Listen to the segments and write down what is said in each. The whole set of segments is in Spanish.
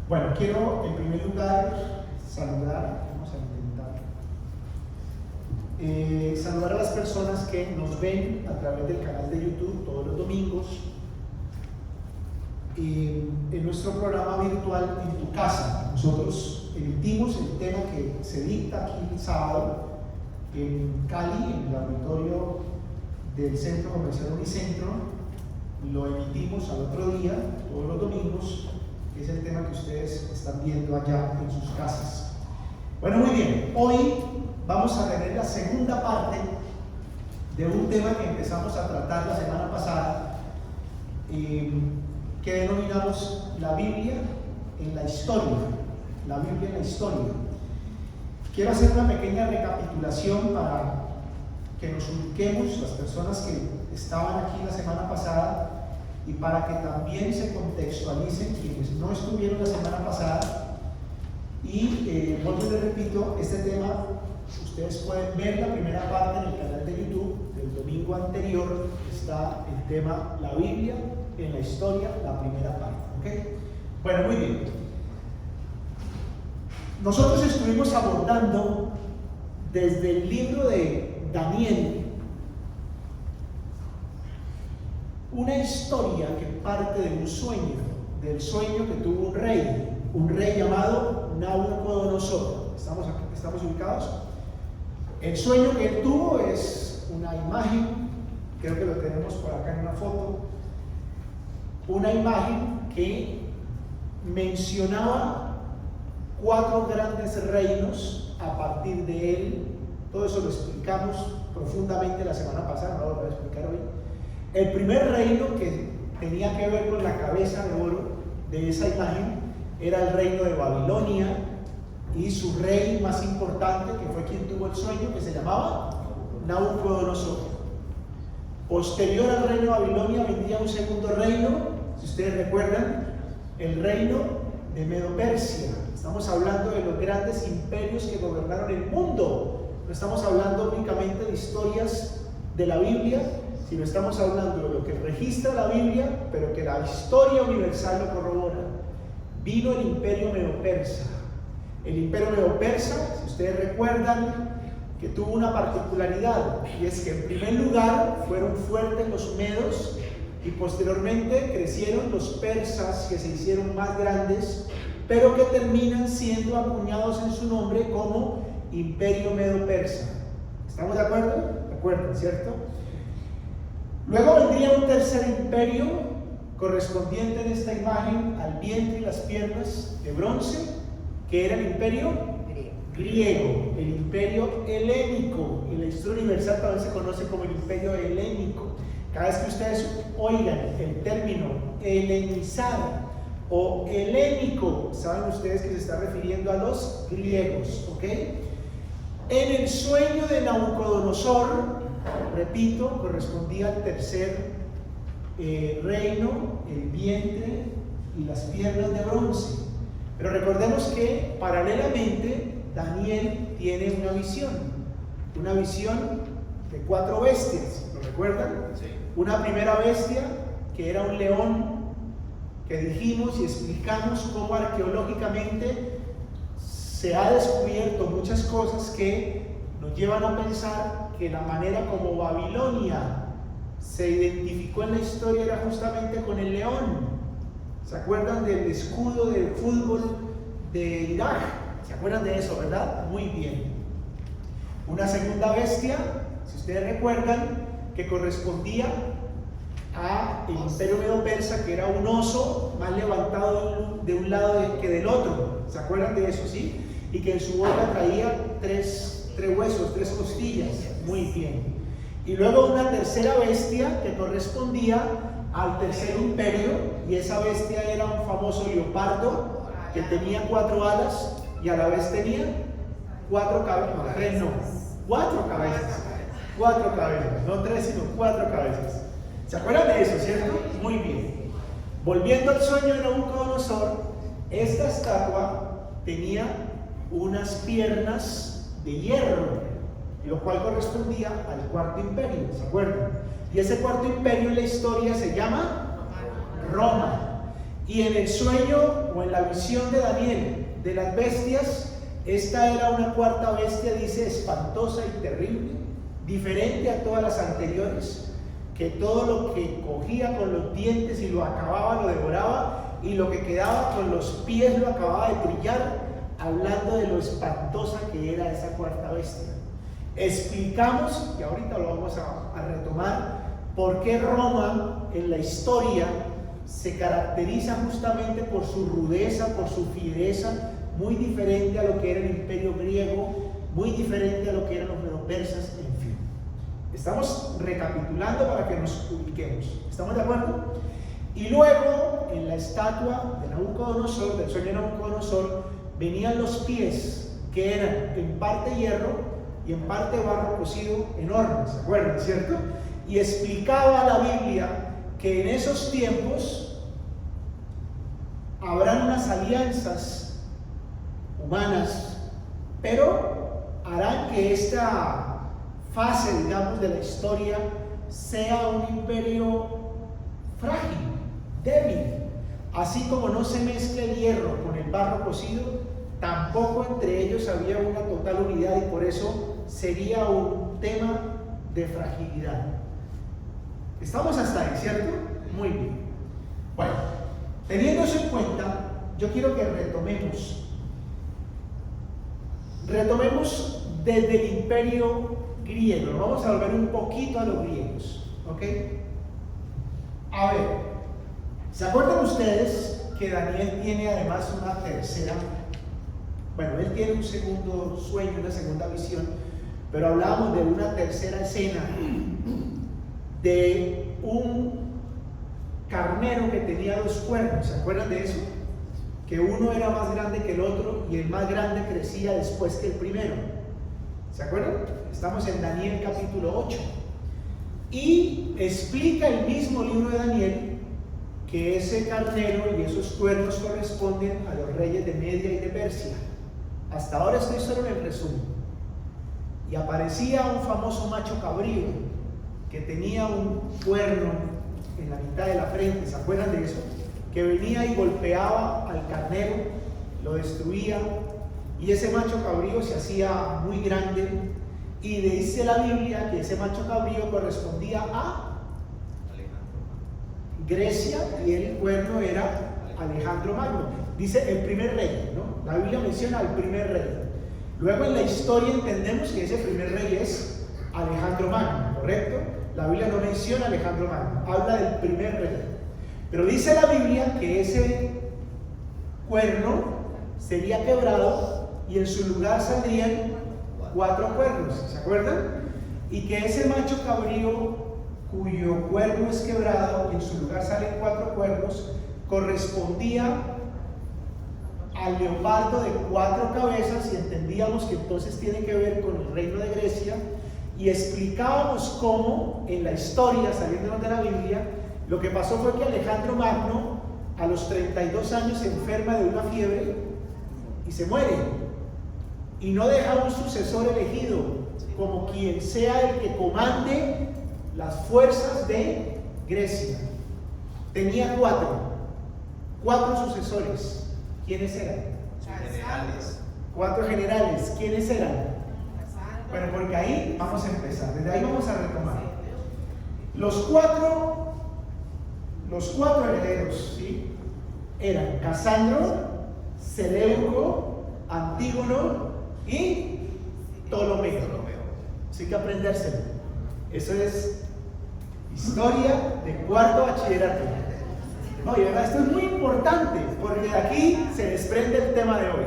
Bueno, quiero en primer lugar saludar, vamos a intentar, saludar a las personas que nos ven a través del canal de YouTube todos los domingos, en nuestro programa virtual En Tu Casa. Nosotros emitimos el tema que se dicta aquí el sábado en Cali, en el auditorio del Centro Comercial Unicentro. Lo emitimos al otro día, todos los domingos, que es el tema que ustedes están viendo allá en sus casas. Bueno, muy bien, hoy vamos a tener la segunda parte de un tema que empezamos a tratar la semana pasada, que denominamos la Biblia en la historia. La Biblia en la historia. Quiero hacer una pequeña recapitulación para que nos ubiquemos, las personas que estaban aquí la semana pasada, y para que también se contextualicen quienes no estuvieron la semana pasada. Y vuelvo y les repito, este tema ustedes pueden ver la primera parte en el canal de YouTube del domingo anterior. Está el tema La Biblia en la historia, la primera parte, ¿ok? Bueno, muy bien. Nosotros estuvimos abordando desde el libro de Daniel una historia que parte de un sueño, del sueño que tuvo un rey llamado Nabucodonosor. ¿Estamos ubicados? El sueño que él tuvo es una imagen, creo que lo tenemos por acá en una foto, una imagen que mencionaba 4 grandes reinos a partir de él. Todo eso lo explicamos profundamente la semana pasada, no lo voy a explicar hoy. El primer reino que tenía que ver con la cabeza de oro de esa imagen era el reino de Babilonia, y su rey más importante, que fue quien tuvo el sueño, que se llamaba Nabucodonosor. Posterior al reino de Babilonia vendría un segundo reino, si ustedes recuerdan, el reino de Medo-Persia. Estamos hablando de los grandes imperios que gobernaron el mundo. No estamos hablando únicamente de historias de la Biblia, sino estamos hablando de lo que registra la Biblia, pero que la historia universal lo corrobora. Vino el imperio Medo-Persa. El imperio Medo-Persa, si ustedes recuerdan, que tuvo una particularidad, y es que en primer lugar fueron fuertes los medos, y posteriormente crecieron los persas, que se hicieron más grandes, pero que terminan siendo acuñados en su nombre como Imperio Medo-Persa. ¿Estamos de acuerdo? De acuerdo, ¿cierto? Luego vendría un tercer imperio, correspondiente en esta imagen al vientre y las piernas de bronce, que era el imperio griego, el imperio helénico. En la historia universal también se conoce como el imperio helénico. Cada vez que ustedes oigan el término helenizar o helénico, saben ustedes que se está refiriendo a los griegos, ¿ok? En el sueño de Nabucodonosor, repito, correspondía al tercer reino, el vientre y las piernas de bronce. Pero recordemos que paralelamente Daniel tiene una visión de 4 bestias, ¿lo recuerdan? Sí. Una primera bestia que era un león, que dijimos y explicamos cómo arqueológicamente se ha descubierto muchas cosas que nos llevan a pensar que la manera como Babilonia se identificó en la historia era justamente con el león. ¿Se acuerdan del escudo del fútbol de Irak? ¿Se acuerdan de eso, verdad? Muy bien. Una segunda bestia, si ustedes recuerdan, que correspondía al imperio Medo-Persa, que era un oso más levantado de un lado que del otro. ¿Se acuerdan de eso, sí? Y que en su boca traía tres huesos, 3 costillas. Muy bien. Y luego una tercera bestia que correspondía al tercer imperio, y esa bestia era un famoso leopardo que tenía 4 alas y a la vez tenía 4 cabezas. No, 3 no, 4 cabezas. 4 cabezas, no 3 sino 4 cabezas. ¿Se acuerdan de eso, cierto? Muy bien. Volviendo al sueño de Nabucodonosor, esta estatua tenía unas piernas de hierro, lo cual correspondía al cuarto imperio, ¿se acuerdan? Y ese cuarto imperio en la historia se llama Roma. Y en el sueño o en la visión de Daniel de las bestias, esta era una cuarta bestia, dice, espantosa y terrible, diferente a todas las anteriores, que todo lo que cogía con los dientes y lo acababa, lo devoraba, y lo que quedaba con los pies lo acababa de trillar, hablando de lo espantosa que era esa cuarta bestia. Explicamos, y ahorita lo vamos a retomar, por qué Roma en la historia se caracteriza justamente por su rudeza, por su fiereza, muy diferente a lo que era el imperio griego, muy diferente a lo que eran los medo-persas, en fin. Estamos recapitulando para que nos ubiquemos. ¿Estamos de acuerdo? Y luego, en la estatua de Nabucodonosor, del sueño de Nabucodonosor, venían los pies, que eran en parte hierro y en parte barro cocido en horno, ¿se acuerdan, cierto? Y explicaba la Biblia que en esos tiempos habrán unas alianzas humanas, pero harán que esta fase, digamos, de la historia sea un imperio frágil, débil. Así como no se mezcla el hierro con el barro cocido, tampoco entre ellos había una total unidad, y por eso sería un tema de fragilidad. ¿Estamos hasta ahí, cierto? Muy bien. Bueno, teniendo eso en cuenta, yo quiero que retomemos desde el imperio griego. Nos vamos a volver un poquito a los griegos, ¿ok? A ver, ¿se acuerdan ustedes que Daniel tiene además una tercera? Bueno, él tiene un segundo sueño, una segunda visión, pero hablábamos de una tercera escena, de un carnero que tenía dos cuernos. ¿Se acuerdan de eso? Que uno era más grande que el otro y el más grande crecía después que el primero. ¿Se acuerdan? Estamos en Daniel capítulo 8. Y explica el mismo libro de Daniel que ese carnero y esos cuernos corresponden a los reyes de Media y de Persia. Hasta ahora estoy solo en el resumen. Y aparecía un famoso macho cabrío que tenía un cuerno en la mitad de la frente. ¿Se acuerdan de eso? Que venía y golpeaba al carnero, lo destruía, y ese macho cabrío se hacía muy grande, y dice la Biblia que ese macho cabrío correspondía a Grecia, y el cuerno era Alejandro Magno. Dice el primer rey, ¿no? La Biblia menciona al primer rey. Luego en la historia entendemos que ese primer rey es Alejandro Magno, ¿correcto? La Biblia no menciona a Alejandro Magno, habla del primer rey. Pero dice la Biblia que ese cuerno sería quebrado y en su lugar saldrían 4 cuernos, ¿se acuerdan? Y que ese macho cabrío cuyo cuerno es quebrado y en su lugar salen 4 cuernos, correspondía al leopardo de 4 cabezas, y entendíamos que entonces tiene que ver con el reino de Grecia. Y explicábamos cómo en la historia, saliéndonos de la Biblia, lo que pasó fue que Alejandro Magno a los 32 años se enferma de una fiebre y se muere, y no deja un sucesor elegido como quien sea el que comande las fuerzas de Grecia. Tenía 4 sucesores. ¿Quiénes eran? Generales. 4 generales. ¿Quiénes eran? Bueno, porque ahí vamos a empezar, desde ahí vamos a retomar. Los cuatro herederos, ¿sí? Eran Casandro, Seleuco, Antígono y Ptolomeo. Así que aprendérselo. Eso es historia de cuarto bachillerato. No, y verdad, esto es muy importante, porque de aquí se desprende el tema de hoy.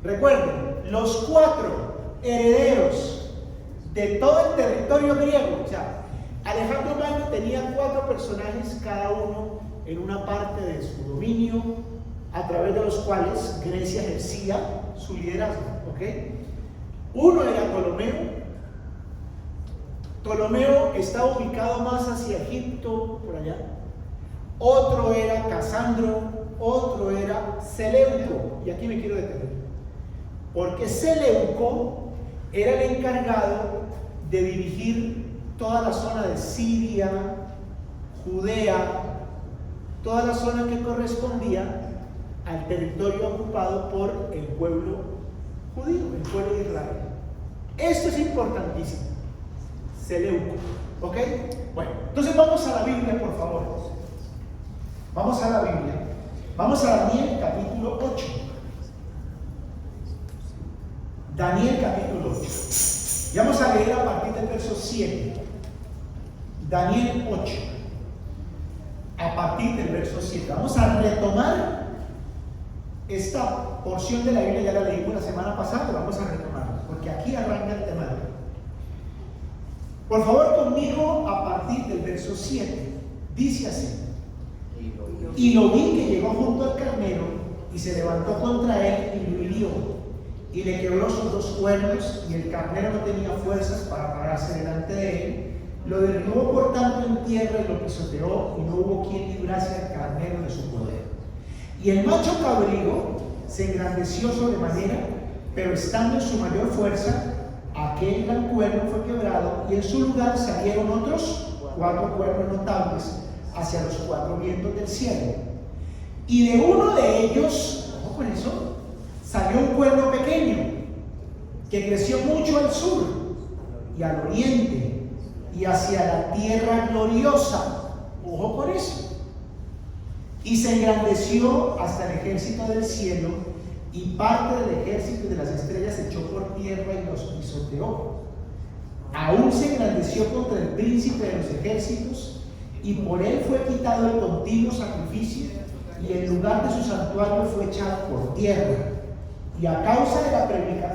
Recuerden, los 4 herederos de todo el territorio griego, o sea, Alejandro Magno tenía 4 personajes, cada uno en una parte de su dominio, a través de los cuales Grecia ejercía su liderazgo, ¿ok? Uno era Ptolomeo. Ptolomeo estaba ubicado más hacia Egipto, por allá. Otro era Casandro, otro era Seleuco, y aquí me quiero detener, porque Seleuco era el encargado de dirigir toda la zona de Siria, Judea toda la zona que correspondía al territorio ocupado por el pueblo judío, el pueblo de Israel. Esto es importantísimo. Seleuco, ¿ok? Bueno, entonces vamos a la Biblia, por favor. Vamos a la Biblia. Vamos a Daniel capítulo 8. Daniel capítulo 8. Y vamos a leer a partir del verso 7. Daniel 8. A partir del verso 7. Vamos a retomar esta porción de la Biblia, ya la leímos la semana pasada, pero vamos a retomarla, porque aquí arranca el tema de hoy. Por favor, conmigo a partir del verso 7. Dice así: y lo vi que llegó junto al carnero y se levantó contra él y lo hirió y le quebró sus dos cuernos, y el carnero no tenía fuerzas para pararse delante de él. Lo derribó por tanto en tierra y lo pisoteó, y no hubo quien librase al carnero de su poder. Y el macho cabrío se engrandeció sobremanera, pero estando en su mayor fuerza, aquel gran cuerno fue quebrado, y en su lugar salieron otros 4 cuernos notables hacia los 4 vientos del cielo. Y de uno de ellos, ojo con eso, salió un cuerno pequeño que creció mucho al sur y al oriente y hacia la tierra gloriosa. Ojo con eso. Y se engrandeció hasta el ejército del cielo, y parte del ejército de las estrellas se echó por tierra y los pisoteó. Aún se engrandeció contra el príncipe de los ejércitos, y por él fue quitado el continuo sacrificio, y el lugar de su santuario fue echado por tierra. Y a causa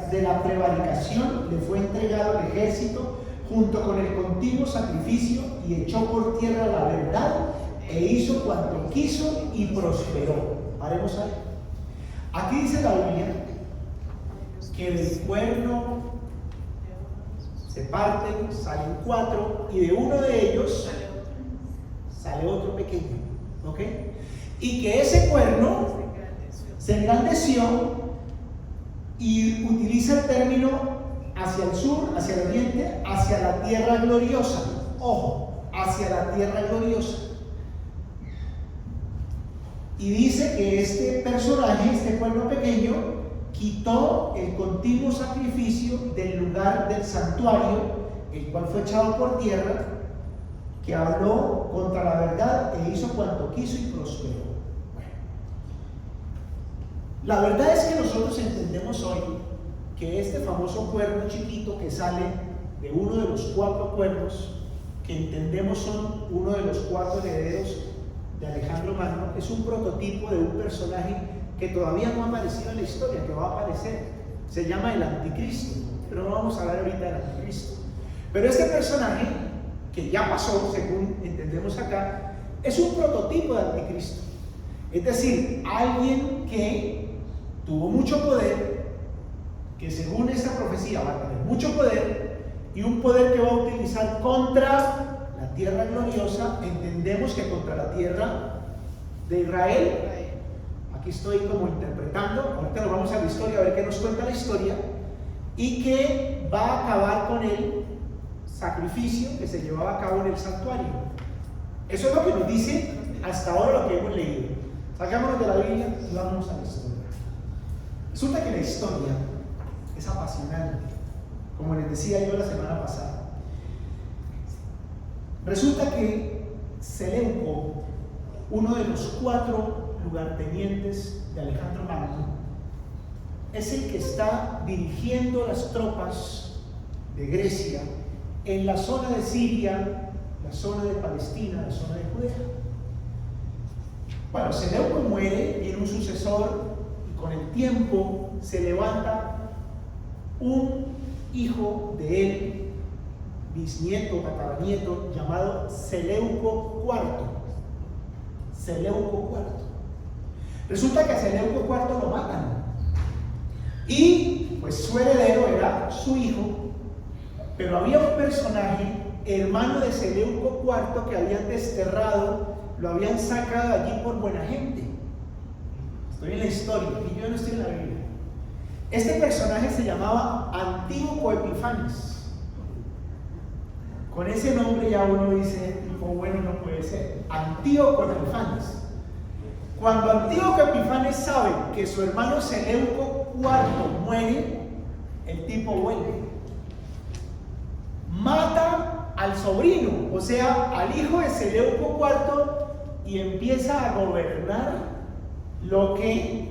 de la prevaricación le fue entregado al ejército junto con el continuo sacrificio, y echó por tierra la verdad e hizo cuanto quiso y prosperó. Haremos ahí. Aquí dice la Biblia que del cuerno se parten, salen 4, y de uno de ellos sale otro pequeño, ¿ok? Y que ese cuerno se engrandeció, y utiliza el término hacia el sur, hacia el oriente, hacia la tierra gloriosa. Ojo, hacia la tierra gloriosa. Y dice que este personaje, este cuerno pequeño, quitó el continuo sacrificio del lugar del santuario, el cual fue echado por tierra, que habló contra la verdad e hizo cuanto quiso y prosperó. Bueno, la verdad es que nosotros entendemos hoy que este famoso cuerno chiquito que sale de uno de los 4 cuernos, que entendemos son uno de los 4 herederos de Alejandro Magno, es un prototipo de un personaje que todavía no ha aparecido en la historia, que va a aparecer. Se llama el Anticristo, pero no vamos a hablar ahorita del Anticristo. Pero este personaje, que ya pasó, según entendemos acá, es un prototipo de Anticristo. Es decir, alguien que tuvo mucho poder, que según esta profecía va a tener mucho poder, y un poder que va a utilizar contra la tierra gloriosa. Entendemos que contra la tierra de Israel. Aquí estoy como interpretando, ahorita nos vamos a la historia a ver qué nos cuenta la historia, y que va a acabar con el sacrificio que se llevaba a cabo en el santuario. Eso es lo que nos dice hasta ahora lo que hemos leído. Sacámonos de la Biblia y vamos a la historia. Resulta que la historia es apasionante, como les decía yo la semana pasada. Resulta que Seleuco, uno de los 4 lugartenientes de Alejandro Magno, es el que está dirigiendo las tropas de Grecia en la zona de Siria, la zona de Palestina, la zona de Judea. Bueno, Seleuco muere, viene un sucesor, y con el tiempo se levanta un hijo de él, bisnieto, tataranieto, llamado Seleuco IV. Seleuco IV. Resulta que a Seleuco IV lo matan, y pues su heredero era su hijo, pero había un personaje, hermano de Seleuco IV, que habían desterrado, lo habían sacado allí por buena gente. Estoy en la historia, y yo no estoy en la Biblia. Este personaje se llamaba Antíoco Epifanes. Con ese nombre ya uno dice, oh, bueno, no puede ser. Antíoco Epifanes. Cuando Antíoco Epifanes sabe que su hermano Seleuco IV muere, el tipo vuelve. Mata al sobrino, o sea, al hijo de Seleuco IV, y empieza a gobernar lo que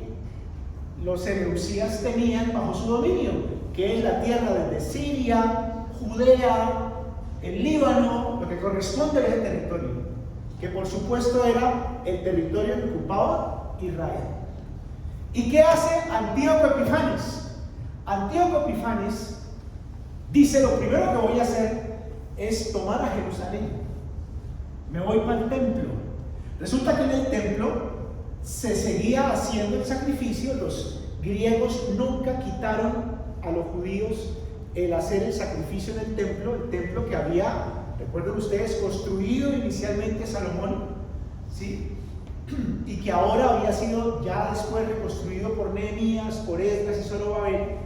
los seleucidas tenían bajo su dominio, que es la tierra desde Siria, Judea, el Líbano, lo que corresponde a ese territorio, que por supuesto era el territorio que ocupaba Israel. ¿Y qué hace Antíoco Epifanes? Antíoco Epifanes dice: lo primero que voy a hacer es tomar a Jerusalén, me voy para el templo. Resulta que en el templo se seguía haciendo el sacrificio. Los griegos nunca quitaron a los judíos el hacer el sacrificio en el templo que había, recuerden ustedes, construido inicialmente Salomón, ¿sí? Y que ahora había sido ya después reconstruido por Nehemías, por Esdras y Zorobabel.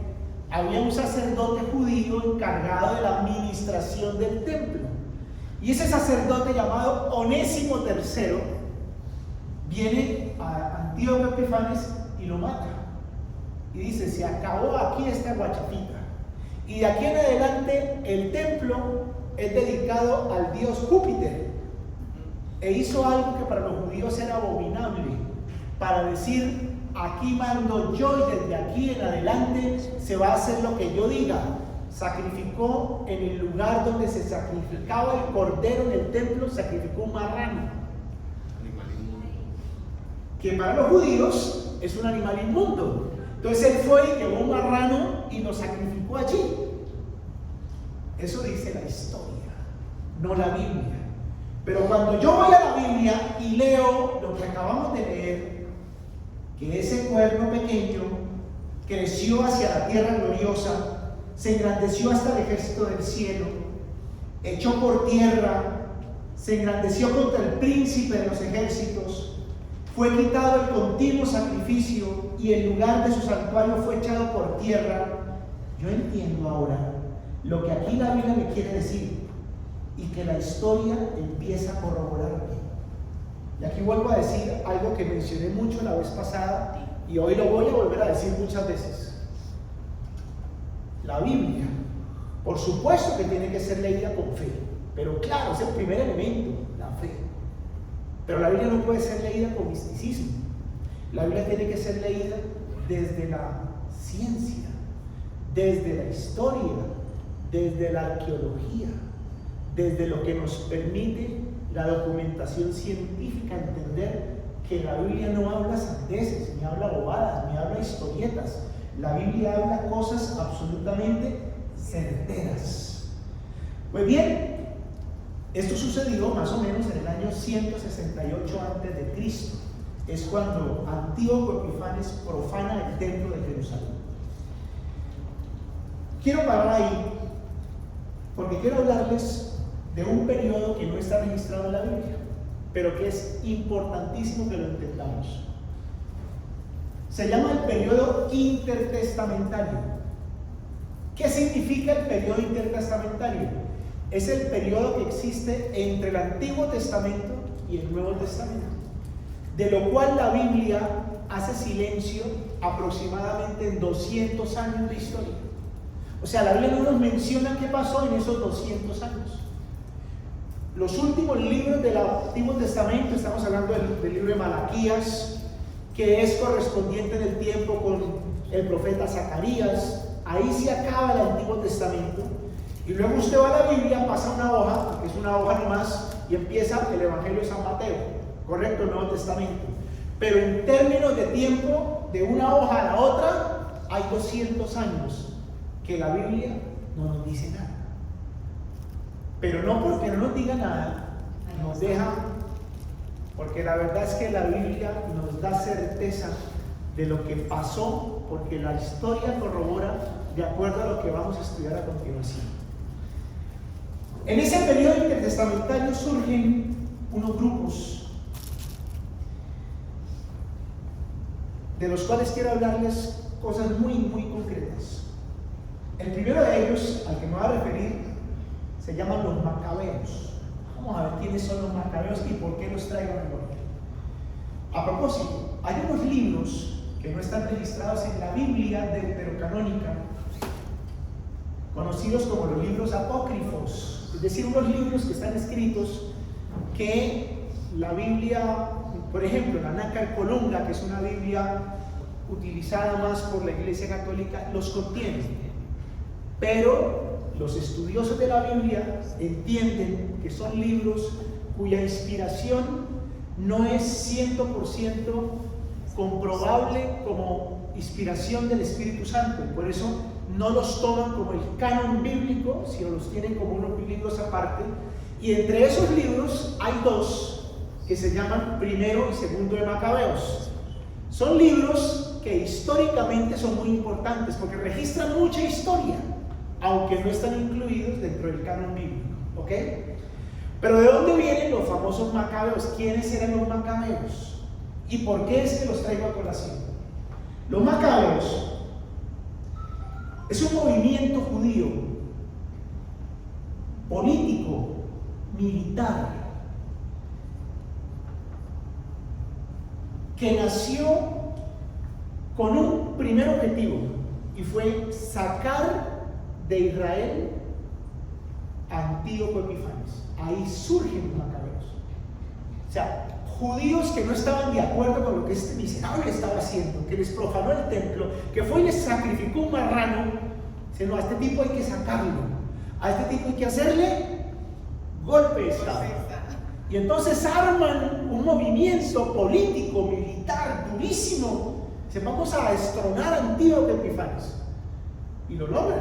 Había un sacerdote judío encargado de la administración del templo, y ese sacerdote llamado Onésimo III viene a Antíoco Epifanes y lo mata, y dice: se acabó aquí esta guachafita, y de aquí en adelante el templo es dedicado al dios Júpiter. E hizo algo que para los judíos era abominable, para decir: aquí mando yo y desde aquí en adelante se va a hacer lo que yo diga. Sacrificó en el lugar donde se sacrificaba el cordero en el templo, sacrificó un marrano, que para los judíos es un animal inmundo. Entonces él fue y llevó un marrano y lo sacrificó allí. Eso dice la historia, no la Biblia. Pero cuando yo voy a la Biblia y leo lo que acabamos de leer, que ese cuerno pequeño creció hacia la tierra gloriosa, se engrandeció hasta el ejército del cielo, echó por tierra, se engrandeció contra el príncipe de los ejércitos, fue quitado el continuo sacrificio y el lugar de su santuario fue echado por tierra. Yo entiendo ahora lo que aquí la Biblia me quiere decir, y que la historia empieza a corroborarme. Y aquí vuelvo a decir algo que mencioné mucho la vez pasada y hoy lo voy a volver a decir muchas veces. La Biblia, por supuesto que tiene que ser leída con fe, pero claro, es el primer elemento, la fe. Pero la Biblia no puede ser leída con misticismo. La Biblia tiene que ser leída desde la ciencia, desde la historia, desde la arqueología, desde lo que nos permite la documentación científica entender que la Biblia no habla sandeces, ni habla bobadas, ni habla historietas. La Biblia habla cosas absolutamente certeras. Pues bien, esto sucedió más o menos en el año 168 a.C. Es cuando Antíoco Epifanes profana el templo de Jerusalén. Quiero parar ahí porque quiero hablarles de un periodo que no está registrado en la Biblia, pero que es importantísimo que lo entendamos. Se llama el periodo intertestamentario. ¿Qué significa el periodo intertestamentario? Es el periodo que existe entre el Antiguo Testamento y el Nuevo Testamento, de lo cual la Biblia hace silencio aproximadamente en 200 años de historia. O sea, la Biblia no nos menciona qué pasó en esos 200 años. Los últimos libros del Antiguo Testamento, estamos hablando del libro de Malaquías, que es correspondiente en el tiempo con el profeta Zacarías. Ahí se acaba el Antiguo Testamento. Y luego usted va a la Biblia, pasa una hoja, que es una hoja nomás, y empieza el Evangelio de San Mateo, correcto, el Nuevo Testamento. Pero en términos de tiempo, de una hoja a la otra, hay 200 años que la Biblia no nos dice nada. Pero no porque no nos diga nada, nos deja, porque la verdad es que la Biblia nos da certeza de lo que pasó, porque la historia corrobora de acuerdo a lo que vamos a estudiar a continuación. En ese periodo intertestamentario surgen unos grupos de los cuales quiero hablarles cosas muy, muy concretas. El primero de ellos, al que me voy a referir, se llaman los macabeos. Vamos a ver quiénes son los macabeos y por qué los traigo a memoria. A propósito, hay unos libros que no están registrados en la Biblia deuterocanónica, conocidos como los libros apócrifos, es decir, unos libros que están escritos que la Biblia, por ejemplo, la Nácar Colunga, que es una Biblia utilizada más por la Iglesia Católica, los contiene. Pero los estudiosos de la Biblia entienden que son libros cuya inspiración no es 100% comprobable como inspiración del Espíritu Santo, y por eso no los toman como el canon bíblico, sino los tienen como unos libros aparte. Y entre esos libros hay dos que se llaman Primero y Segundo de Macabeos. Son libros que históricamente son muy importantes porque registran mucha historia, aunque no están incluidos dentro del canon bíblico, ¿ok? Pero ¿de dónde vienen los famosos macabeos? ¿Quiénes eran los macabeos? ¿Y por qué es que los traigo a colación? Los macabeos es un movimiento judío, político, militar, que nació con un primer objetivo, y fue sacar de Israel a Antíoco Epifanes. Ahí surgen los macabeos. O sea, judíos que no estaban de acuerdo con lo que este miserable estaba haciendo, que les profanó el templo, que fue y les sacrificó un marrano. Dicen, no, a este tipo hay que sacarlo, a este tipo hay que hacerle golpe de estado. Y entonces arman un movimiento político, militar, durísimo. Dicen, vamos a destronar a Antíoco Epifanes. Y lo logran.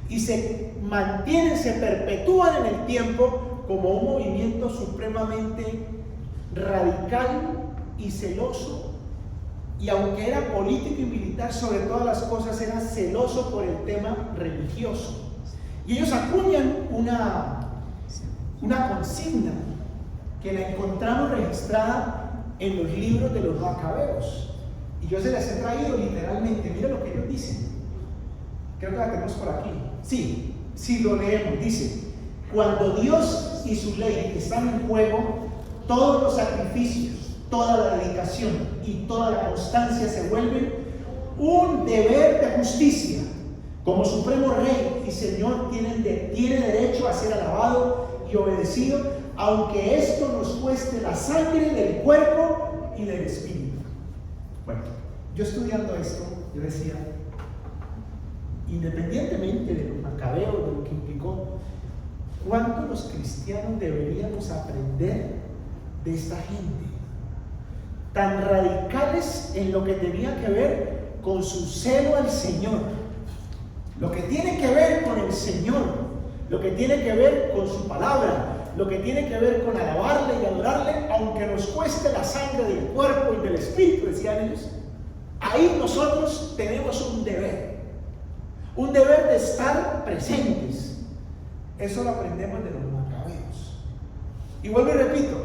Y se mantienen, se perpetúan en el tiempo como un movimiento supremamente radical y celoso. Y aunque era político y militar, sobre todas las cosas era celoso por el tema religioso. Y ellos acuñan una consigna que la encontramos registrada en los libros de los macabeos. Y yo se las he traído literalmente. Mira lo que ellos dicen. Creo que la tenemos por aquí. Sí, si lo leemos, dice: cuando Dios y su ley están en juego, todos los sacrificios, toda la dedicación y toda la constancia se vuelven un deber de justicia. Como supremo rey y señor tiene derecho a ser alabado y obedecido, aunque esto nos cueste la sangre del cuerpo y del espíritu. Bueno, yo estudiando esto, yo decía, independientemente de los macabeos, de lo que implicó, ¿cuánto los cristianos deberíamos aprender de esta gente? Tan radicales en lo que tenía que ver con su celo al Señor, lo que tiene que ver con el Señor, lo que tiene que ver con su palabra, lo que tiene que ver con alabarle y adorarle, aunque nos cueste la sangre del cuerpo y del espíritu, decían ellos. Ahí nosotros tenemos un deber de estar presentes. Eso lo aprendemos de los macabeos. Y vuelvo y repito,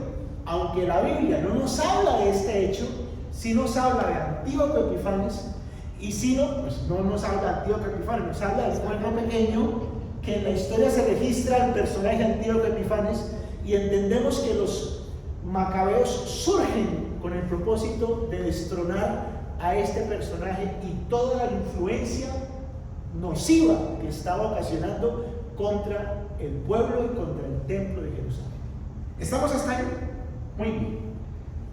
aunque la Biblia no nos habla de este hecho, sí nos habla de Antíoco Epifanes, y si no, pues no nos habla de Antíoco Epifanes, nos habla del pueblo pequeño, que en la historia se registra el personaje Antíoco Epifanes, y entendemos que los macabeos surgen con el propósito de destronar a este personaje y toda la influencia nociva que estaba ocasionando contra el pueblo y contra el templo de Jerusalén. ¿Estamos hasta ahí? Muy bien.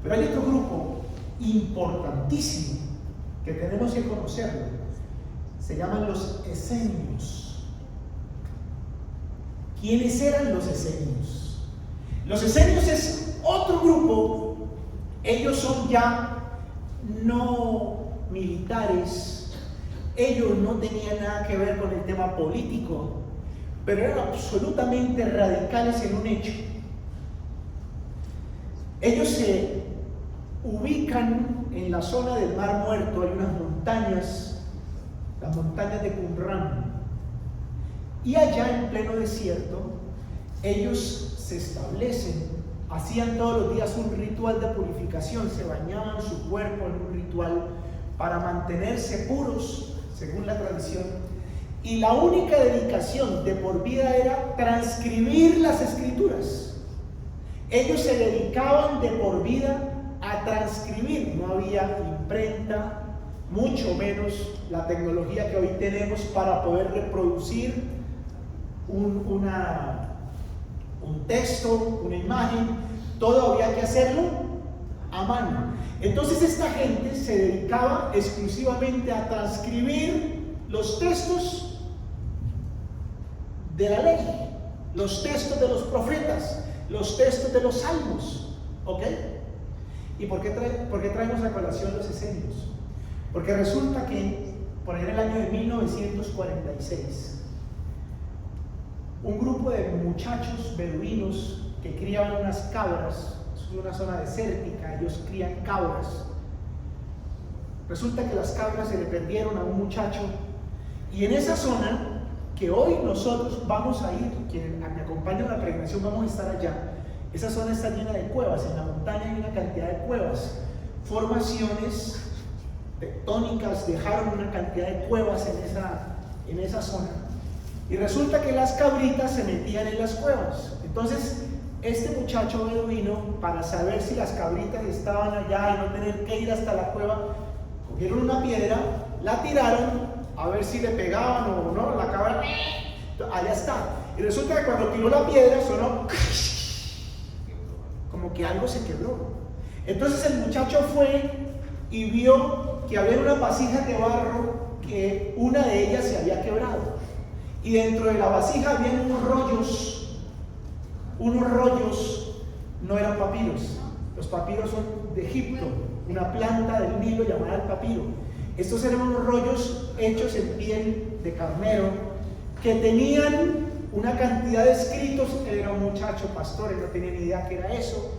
Pero hay otro grupo importantísimo que tenemos que conocerlo. Se llaman los esenios. ¿Quiénes eran los esenios? Los esenios es otro grupo. Ellos son ya no militares. Ellos no tenían nada que ver con el tema político, pero eran absolutamente radicales en un hecho. Ellos se ubican en la zona del Mar Muerto. Hay unas montañas, las montañas de Qumran, y allá en pleno desierto ellos se establecen, hacían todos los días un ritual de purificación, se bañaban su cuerpo en un ritual para mantenerse puros según la tradición, y la única dedicación de por vida era transcribir las escrituras. Ellos se dedicaban de por vida a a transcribir. No había imprenta, mucho menos la tecnología que hoy tenemos para poder reproducir un texto, una imagen. Todo había que hacerlo a mano. Entonces esta gente se dedicaba exclusivamente a transcribir los textos de la ley, los textos de los profetas, los textos de los salmos. ¿Ok? ¿Y por qué traemos a colación los esenios? Porque resulta que por ahí en el año de 1946 un grupo de muchachos beduinos que criaban unas cabras, es una zona desértica, ellos crían cabras. Resulta que las cabras se le perdieron a un muchacho, y en esa zona que hoy nosotros vamos a ir, quien me acompaña en la peregrinación, vamos a estar allá. Esa zona está llena de cuevas, en la montaña hay una cantidad de cuevas, formaciones tectónicas dejaron una cantidad de cuevas en esa zona, y resulta que las cabritas se metían en las cuevas. Entonces este muchacho beduino, para saber si las cabritas estaban allá y no tener que ir hasta la cueva, cogieron una piedra, la tiraron a ver si le pegaban o no, la cabra, allá está. Y resulta que cuando tiró la piedra sonó como que algo se quebró. Entonces el muchacho fue y vio que había una vasija de barro, que una de ellas se había quebrado, y dentro de la vasija había unos rollos, no eran papiros. Los papiros son de Egipto, una planta del Nilo llamada el papiro. Estos eran unos rollos hechos en piel de carnero que tenían una cantidad de escritos. Era un muchacho pastor, él no tenía ni idea qué era eso.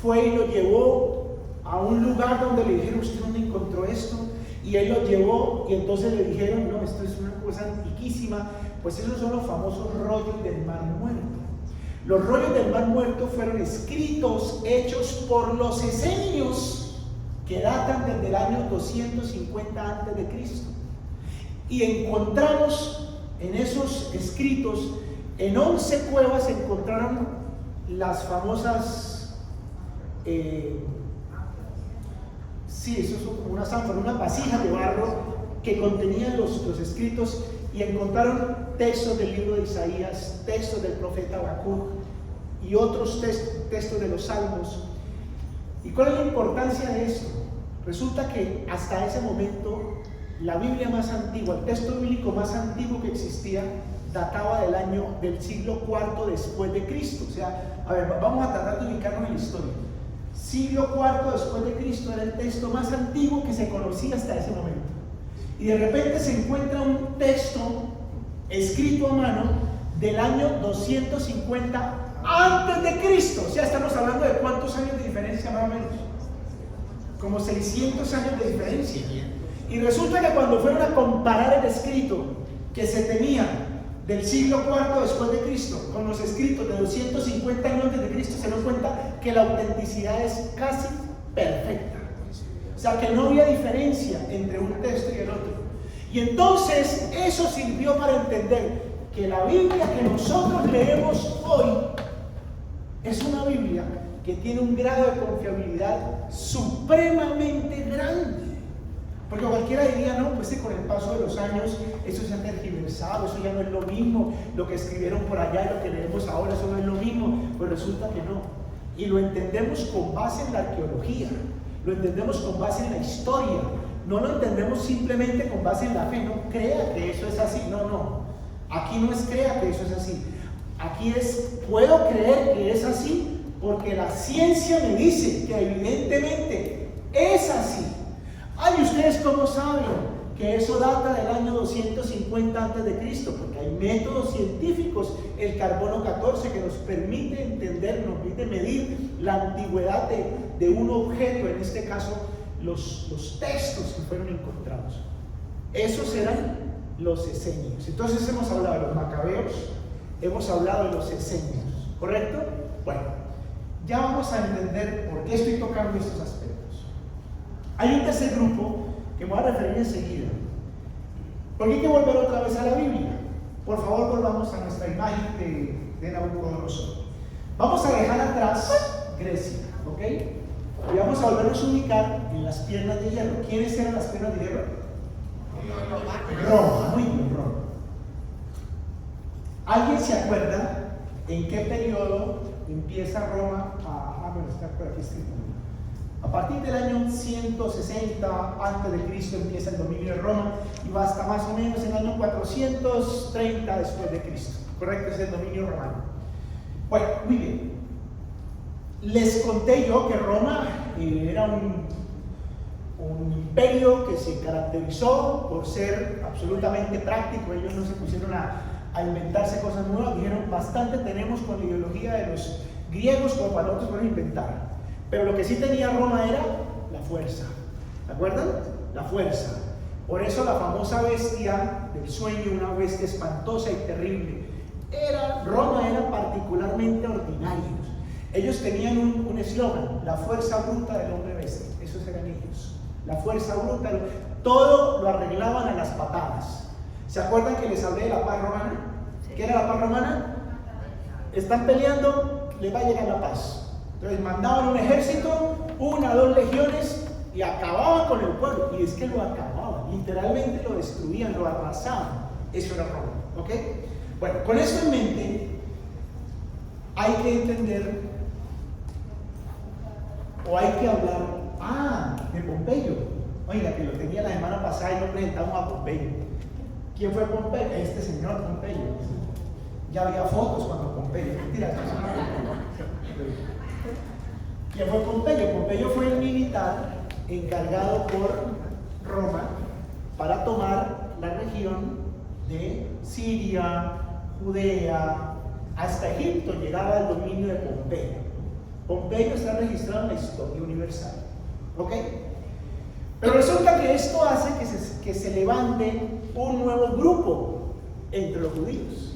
Fue y lo llevó a un lugar donde le dijeron: ¿usted dónde encontró esto? Y él lo llevó, y entonces le dijeron: no, esto es una cosa antiquísima. Pues esos son los famosos rollos del Mar Muerto. Los rollos del Mar Muerto fueron escritos, hechos por los esenios, que datan desde el año 250 a.C. Y encontramos en esos escritos, en 11 cuevas encontraron las famosas, eso es como una zánfora, una vasija de barro que contenían los escritos, y encontraron textos del libro de Isaías, textos del profeta Habacuc y otros textos de los salmos. ¿Y cuál es la importancia de esto? Resulta que hasta ese momento la Biblia más antigua, el texto bíblico más antiguo que existía, databa del siglo IV después de Cristo. O sea, a ver, vamos a tratar de ubicarnos en la historia. Siglo IV después de Cristo era el texto más antiguo que se conocía hasta ese momento. Y de repente se encuentra un texto escrito a mano del año 250 antes de Cristo. O sea, estamos hablando de ¿cuántos años de diferencia más o menos? Como 600 años de diferencia. Y resulta que cuando fueron a comparar el escrito que se tenía del siglo IV después de Cristo con los escritos de 250 años antes de Cristo, se nos cuenta que la autenticidad es casi perfecta. O sea, que no había diferencia entre un texto y el otro. Y entonces eso sirvió para entender que la Biblia que nosotros leemos hoy es una Biblia que tiene un grado de confiabilidad supremamente grande. Porque cualquiera diría: no, pues con el paso de los años eso se ha tergiversado, eso ya no es lo mismo, lo que escribieron por allá y lo que leemos ahora, eso no es lo mismo. Pues resulta que no. Y lo entendemos con base en la arqueología, lo entendemos con base en la historia, no lo entendemos simplemente con base en la fe. No crea que eso es así, no. Aquí no es crea que eso es así. Aquí es, puedo creer que es así porque la ciencia me dice que evidentemente es así. Ay, ¿ustedes cómo saben que eso data del año 250 a.C.? Porque hay métodos científicos, el carbono 14, que nos permite entender, nos permite medir la antigüedad de un objeto, en este caso los textos que fueron encontrados. Esos eran los esenios. Entonces hemos hablado de los macabeos, hemos hablado de los esenios, ¿correcto? Bueno, ya vamos a entender por qué estoy tocando estos aspectos. Hay un tercer grupo que me voy a referir enseguida, porque hay que volver otra vez a la Biblia. Por favor, volvamos a nuestra imagen de Nabucodonosor. Vamos a dejar atrás Grecia, ¿ok? Y vamos a volvernos a ubicar en las piernas de hierro. ¿Quiénes eran las piernas de hierro? Roma, muy bien, Roma. ¿Alguien se acuerda en qué periodo empieza Roma bueno, está por aquí escrito? A partir del año 160 a.C. empieza el dominio de Roma y va hasta más o menos el año 430 después de Cristo. Correcto, es el dominio romano. Bueno, muy bien. Les conté yo que Roma era un imperio que se caracterizó por ser absolutamente práctico. Ellos no se pusieron a inventarse cosas nuevas, dijeron bastante tenemos con la ideología de los griegos como para nosotros poder inventar. Pero lo que sí tenía Roma era la fuerza. ¿Se acuerdan? La fuerza. Por eso la famosa bestia del sueño, una bestia espantosa y terrible. Roma era particularmente ordinarios. Ellos tenían un eslogan, la fuerza bruta del hombre bestia. Esos eran ellos. La fuerza bruta, todo lo arreglaban a las patadas. ¿Se acuerdan que les hablé de la paz romana? ¿Qué era la paz romana? Están peleando, les va a llegar la paz. Entonces mandaban un ejército, 1 o 2 legiones y acababan con el pueblo. Y es que lo acababan, literalmente lo destruían, lo arrasaban. Eso era Roma, ¿ok? Bueno, con eso en mente, hay que entender o hay que hablar de Pompeyo. Oiga, que lo tenía la semana pasada y no presentamos a Pompeyo. ¿Quién fue Pompeyo? Este señor Pompeyo. Ya había fotos cuando Pompeyo. Mentira, ¿quién fue Pompeyo? Pompeyo fue el militar encargado por Roma para tomar la región de Siria, Judea, hasta Egipto. Llegaba el dominio de Pompeyo. Pompeyo está registrado en la historia universal. ¿Ok? Pero resulta que esto hace que se levante un nuevo grupo entre los judíos.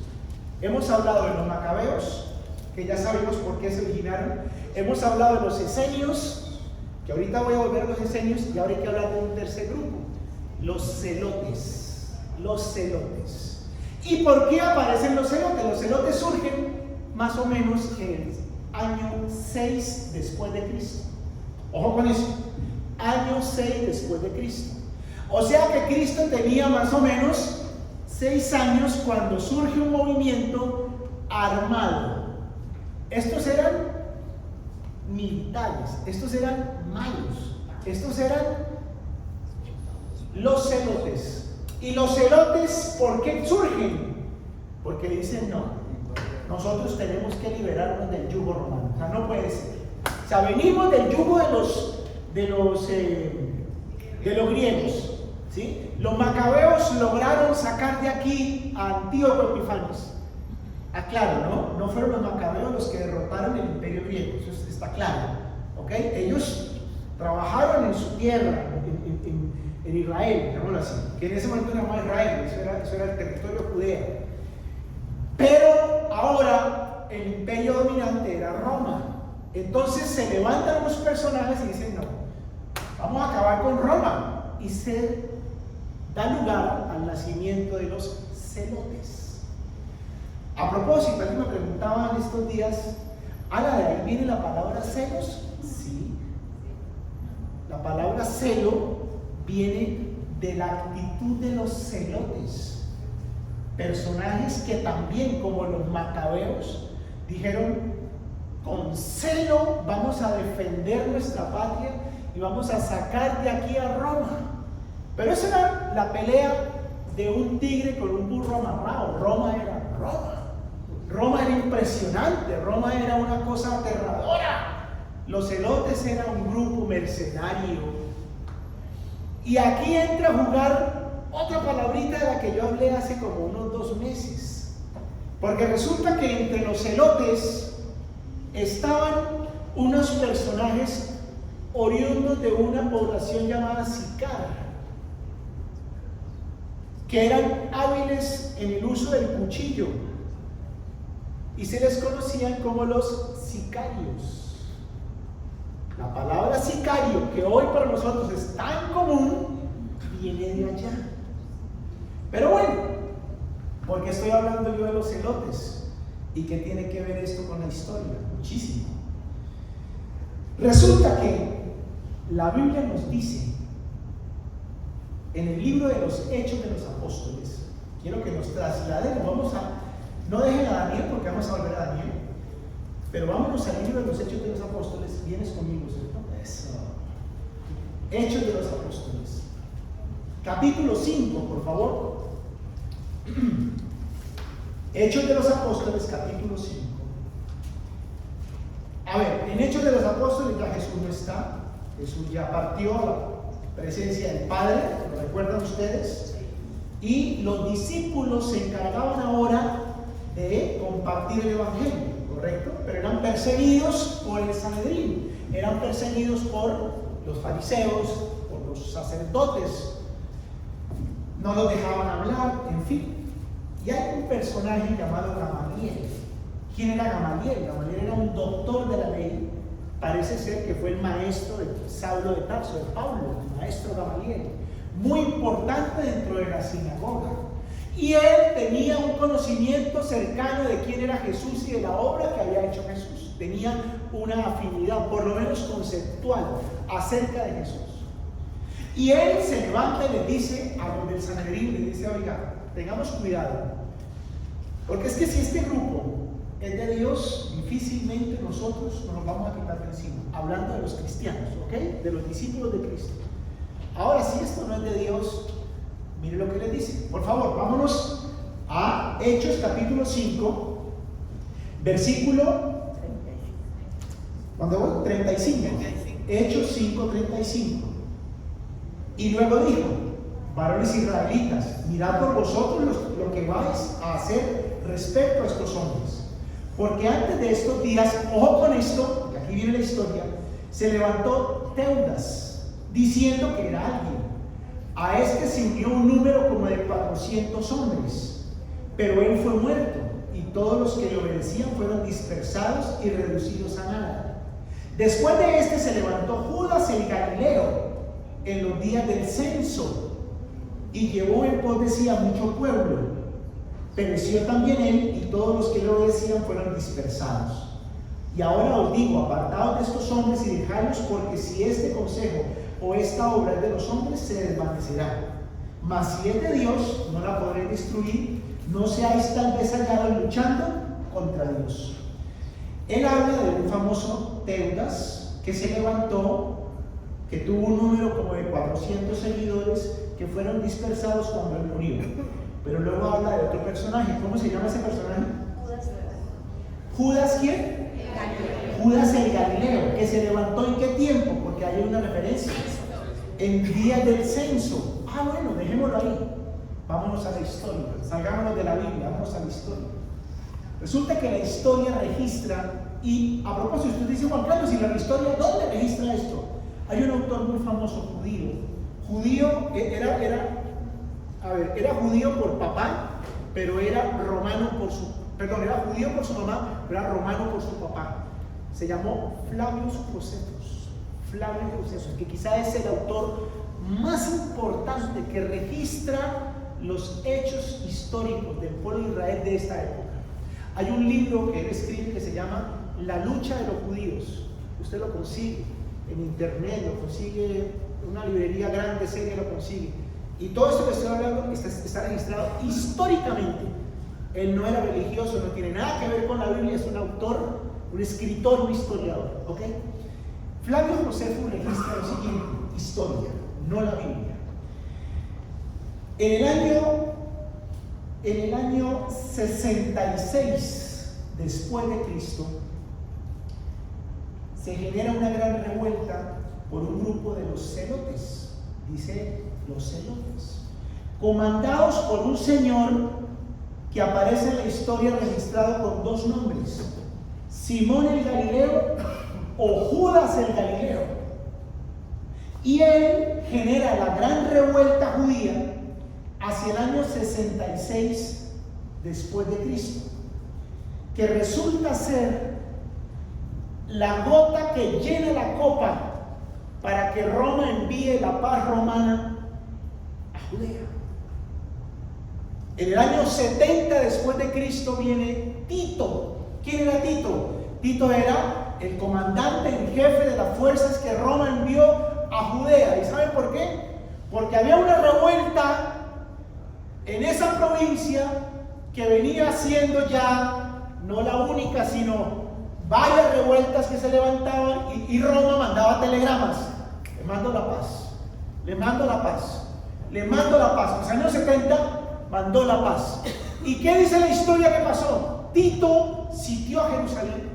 Hemos hablado de los macabeos, que ya sabemos por qué se originaron. Hemos hablado de los esenios, que ahorita voy a volver a los esenios, y ahora hay que hablar de un tercer grupo, los celotes. Los celotes. ¿Y por qué aparecen los celotes? Los celotes surgen más o menos en el año 6 después de Cristo. Ojo con eso. Año 6 después de Cristo. O sea que Cristo tenía más o menos 6 años cuando surge un movimiento armado. Estos eran militares, estos eran malos, estos eran los celotes. ¿Y los celotes por qué surgen? Porque dicen no, nosotros tenemos que liberarnos del yugo romano. O sea, no puede ser. O sea, venimos del yugo de los griegos, ¿sí? Los macabeos lograron sacar de aquí a Antíoco Epifanes. Claro, ¿no? No fueron los macabeos los que derrotaron el imperio griego, eso está claro, ¿ok? Ellos trabajaron en su tierra, en Israel, digámoslo así, que en ese momento se llamaba Israel, eso era el territorio judeo. Pero ahora el imperio dominante era Roma. Entonces se levantan los personajes y dicen no, vamos a acabar con Roma, y se da lugar al nacimiento de los celotes. A propósito, alguien me preguntaba en estos días, ¿de ahí viene la palabra celos? Sí. La palabra celo viene de la actitud de los celotes, personajes que también, como los macabeos, dijeron: con celo vamos a defender nuestra patria y vamos a sacar de aquí a Roma. Pero esa era la pelea de un tigre con un burro amarrado. Roma era Roma. Roma era impresionante, Roma era una cosa aterradora. Los celotes eran un grupo mercenario. Y aquí entra a jugar otra palabrita de la que yo hablé hace como unos 2 meses. Porque resulta que entre los celotes estaban unos personajes oriundos de una población llamada Sicar, que eran hábiles en el uso del cuchillo y se les conocían como los sicarios. La palabra sicario, que hoy para nosotros es tan común, viene de allá. Pero bueno, ¿por qué estoy hablando yo de los celotes? ¿Y qué tiene que ver esto con la historia? Muchísimo. Resulta que La Biblia nos dice, en el libro de los Hechos de los Apóstoles, quiero que nos traslademos, no dejen a Daniel porque vamos a volver a Daniel, pero vámonos al libro de los Hechos de los Apóstoles. Vienes conmigo, ¿cierto? Eso. Hechos de los Apóstoles. Capítulo 5, por favor. Hechos de los Apóstoles, capítulo 5. A ver, en Hechos de los Apóstoles ya Jesús no está. Jesús ya partió a la presencia del Padre, ¿lo recuerdan ustedes? Y los discípulos se encargaban ahora de compartir el Evangelio, ¿correcto? Pero eran perseguidos por el Sanedrín, eran perseguidos por los fariseos, por los sacerdotes, no los dejaban hablar, en fin. Y hay un personaje llamado Gamaliel. ¿Quién era Gamaliel? Gamaliel era un doctor de la ley. Parece ser que fue el maestro de Saulo de Tarso, de Pablo, el maestro Gamaliel, muy importante dentro de la sinagoga. Y él tenía un conocimiento cercano de quién era Jesús y de la obra que había hecho Jesús. Tenía una afinidad, por lo menos conceptual, acerca de Jesús. Y él se levanta y le dice a los del Sanedrín, le dice: oiga, tengamos cuidado, porque es que si este grupo es de Dios, difícilmente nosotros nos vamos a quitar de encima. Hablando de los cristianos, ¿ok? De los discípulos de Cristo. Ahora, si esto no es de Dios, mire lo que le dice. Por favor, vámonos a Hechos capítulo 5, versículo 35. Hechos 5, 35. Y luego dijo: varones israelitas, mirad por vosotros lo que vais a hacer respecto a estos hombres. Porque antes de estos días, ojo con esto, que aquí viene la historia, se levantó Teudas, diciendo que era alguien. A este se unió un número como de 400 hombres, pero él fue muerto, y todos los que le obedecían fueron dispersados y reducidos a nada. Después de este se levantó Judas el Galileo en los días del censo, y llevó en pos de sí a mucho pueblo. Pereció también él, y todos los que le obedecían fueron dispersados. Y ahora os digo: apartaos de estos hombres y dejadlos, porque si este consejo o esta obra es de los hombres, se desvanecerá. Mas si es de Dios, no la podréis destruir. No seáis tal vez hallados luchando contra Dios. Él habla de un famoso Teudas que se levantó, que tuvo un número como de 400 seguidores que fueron dispersados cuando él murió. Pero luego habla de otro personaje. ¿Cómo se llama ese personaje? ¿Judas quién? Judas el Galileo, que se levantó ¿en qué tiempo? Porque hay una referencia. En días del censo. Bueno, dejémoslo ahí. Vámonos a la historia. Salgámonos de la Biblia, vámonos a la historia. Resulta que la historia registra, y a propósito, usted dice: Juan Carlos, ¿y la historia dónde registra esto? Hay un autor muy famoso judío, era judío por papá, pero era romano por su, era judío por su mamá, pero era romano por su papá. Se llamó Flavius Josephus, que quizá es el autor más importante que registra los hechos históricos del pueblo de Israel de esta época. Hay un libro que él escribe que se llama La lucha de los judíos. Usted lo consigue en internet, lo consigue en una librería grande, seria, lo consigue. Y todo esto que estoy hablando está registrado históricamente. Él no era religioso, no tiene nada que ver con la Biblia, es un autor, un escritor, un historiador, ¿ok? Flavio Josefo registra lo siguiente: historia, no la Biblia. En el año 66 después de Cristo, se genera una gran revuelta por un grupo de los celotes, dice los celotes, comandados por un señor que aparece en la historia registrado con dos nombres: Simón el Galileo o Judas el Galileo. Y él genera la gran revuelta judía hacia el año 66 después de Cristo, que resulta ser la gota que llena la copa para que Roma envíe la paz romana a Judea. En el año 70 después de Cristo viene Tito. ¿Quién era Tito? Tito era el comandante en jefe de las fuerzas que Roma envió a Judea. ¿Y saben por qué? Porque había una revuelta en esa provincia que venía siendo ya no la única, sino varias revueltas que se levantaban, y Roma mandaba telegramas: le mando la paz, le mando la paz, le mando la paz. En los años 70 mandó la paz. ¿Y qué dice la historia que pasó? Tito sitió a Jerusalén,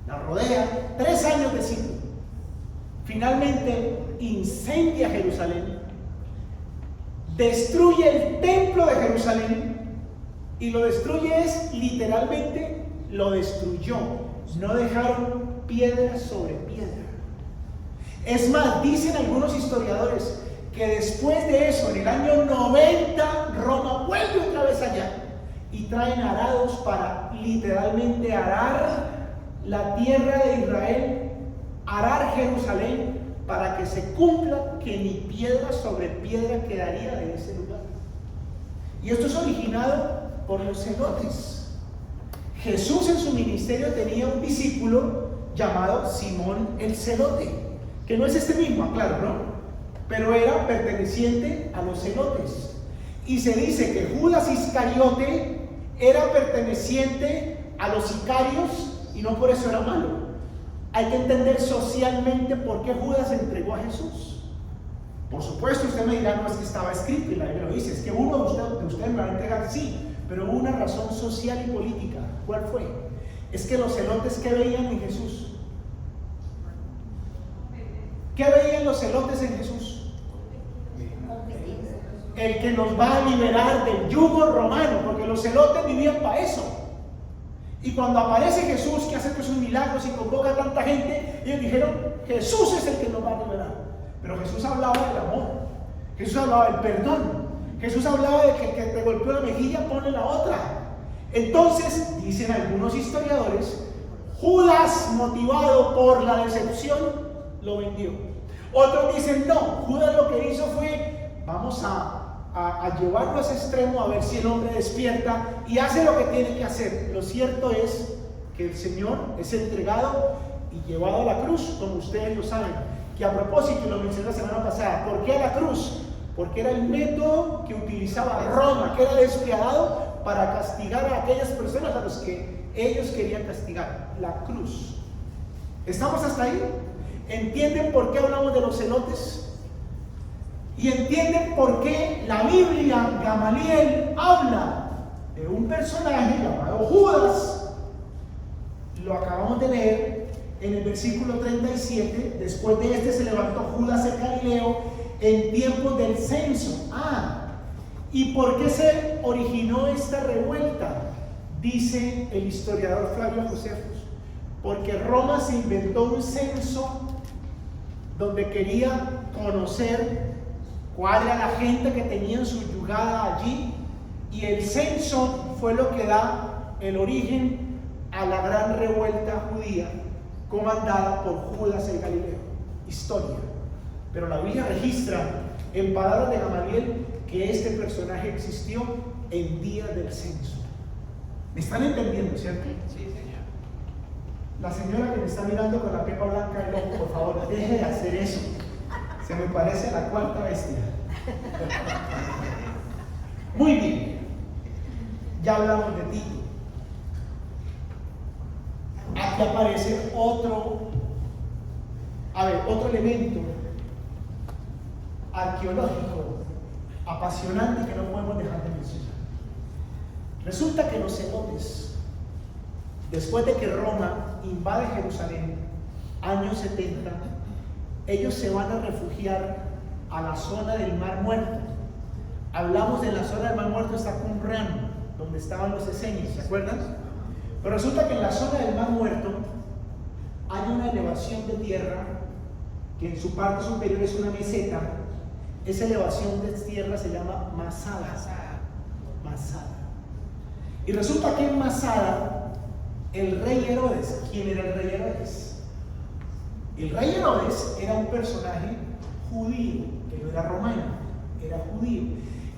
la rodea, 3 años de sitio. Finalmente incendia Jerusalén, destruye el templo de Jerusalén, y lo destruye es literalmente, lo destruyó. No dejaron piedra sobre piedra. Es más, dicen algunos historiadores que después de eso, en el año 90, Roma vuelve otra vez allá y traen arados para literalmente arar la tierra de Israel, arar Jerusalén, para que se cumpla que ni piedra sobre piedra quedaría de ese lugar. Y esto es originado por los celotes. Jesús en su ministerio tenía un discípulo llamado Simón el Celote, que no es este mismo, claro, ¿no? Pero era perteneciente a los celotes. Y se dice que Judas Iscariote era perteneciente a los sicarios, y no por eso era malo. Hay que entender socialmente por qué Judas entregó a Jesús. Por supuesto, usted me dirá: no, es que estaba escrito y la Biblia lo dice, es que uno de ustedes me va a entregar. Sí, pero hubo una razón social y política. ¿Cuál fue? Es que los celotes, ¿qué veían en Jesús? ¿Qué veían los celotes en Jesús? El que nos va a liberar del yugo romano, porque los celotes vivían para eso. Y cuando aparece Jesús, que hace pues sus milagros y convoca a tanta gente, ellos dijeron: Jesús es el que nos va a liberar. Pero Jesús hablaba del amor, Jesús hablaba del perdón, Jesús hablaba de que el que te golpeó la mejilla pone la otra. Entonces, dicen algunos historiadores, Judas, motivado por la decepción, lo vendió. Otros dicen: no, Judas lo que hizo fue: vamos a llevarlo a ese extremo, a ver si el hombre despierta y hace lo que tiene que hacer. Lo cierto es que el Señor es entregado y llevado a la cruz, como ustedes lo saben. Que a propósito, lo mencioné la semana pasada, ¿por qué a la cruz? Porque era el método que utilizaba Roma, que era despiadado, para castigar a aquellas personas a los que ellos querían castigar. La cruz. ¿Estamos hasta ahí? ¿Entienden por qué hablamos de los celotes? Y entienden por qué la Biblia, Gamaliel, habla de un personaje llamado Judas. Lo acabamos de leer en el versículo 37. Después de este se levantó Judas el Galileo en tiempos del censo. ¿Y por qué se originó esta revuelta? Dice el historiador Flavio Josefus: porque Roma se inventó un censo donde quería conocer cuál era la gente que tenían subyugada allí, y el censo fue lo que da el origen a la gran revuelta judía comandada por Judas el Galileo. Historia. Pero la Biblia registra en palabras de Gamaliel que este personaje existió en días del censo. ¿Me están entendiendo, cierto? Sí, señor. La señora que me está mirando con la pepa blanca del ojo, por favor, deje de hacer eso. Se me parece a la cuarta bestia. Muy bien. Ya hablamos de Tito. Aquí aparece otro elemento arqueológico apasionante que no podemos dejar de mencionar. Resulta que los celotes, después de que Roma invade Jerusalén, años 70, ellos se van a refugiar a la zona del Mar Muerto. Hablamos de la zona del Mar Muerto hasta Qumran, donde estaban los esenios, ¿se acuerdan? Pero resulta que en la zona del Mar Muerto hay una elevación de tierra que en su parte superior es una meseta. Esa elevación de tierra se llama Masada. Masada. Y resulta que en Masada, el rey Herodes, ¿quién era el rey Herodes? El rey Herodes era un personaje judío, que no era romano, era judío.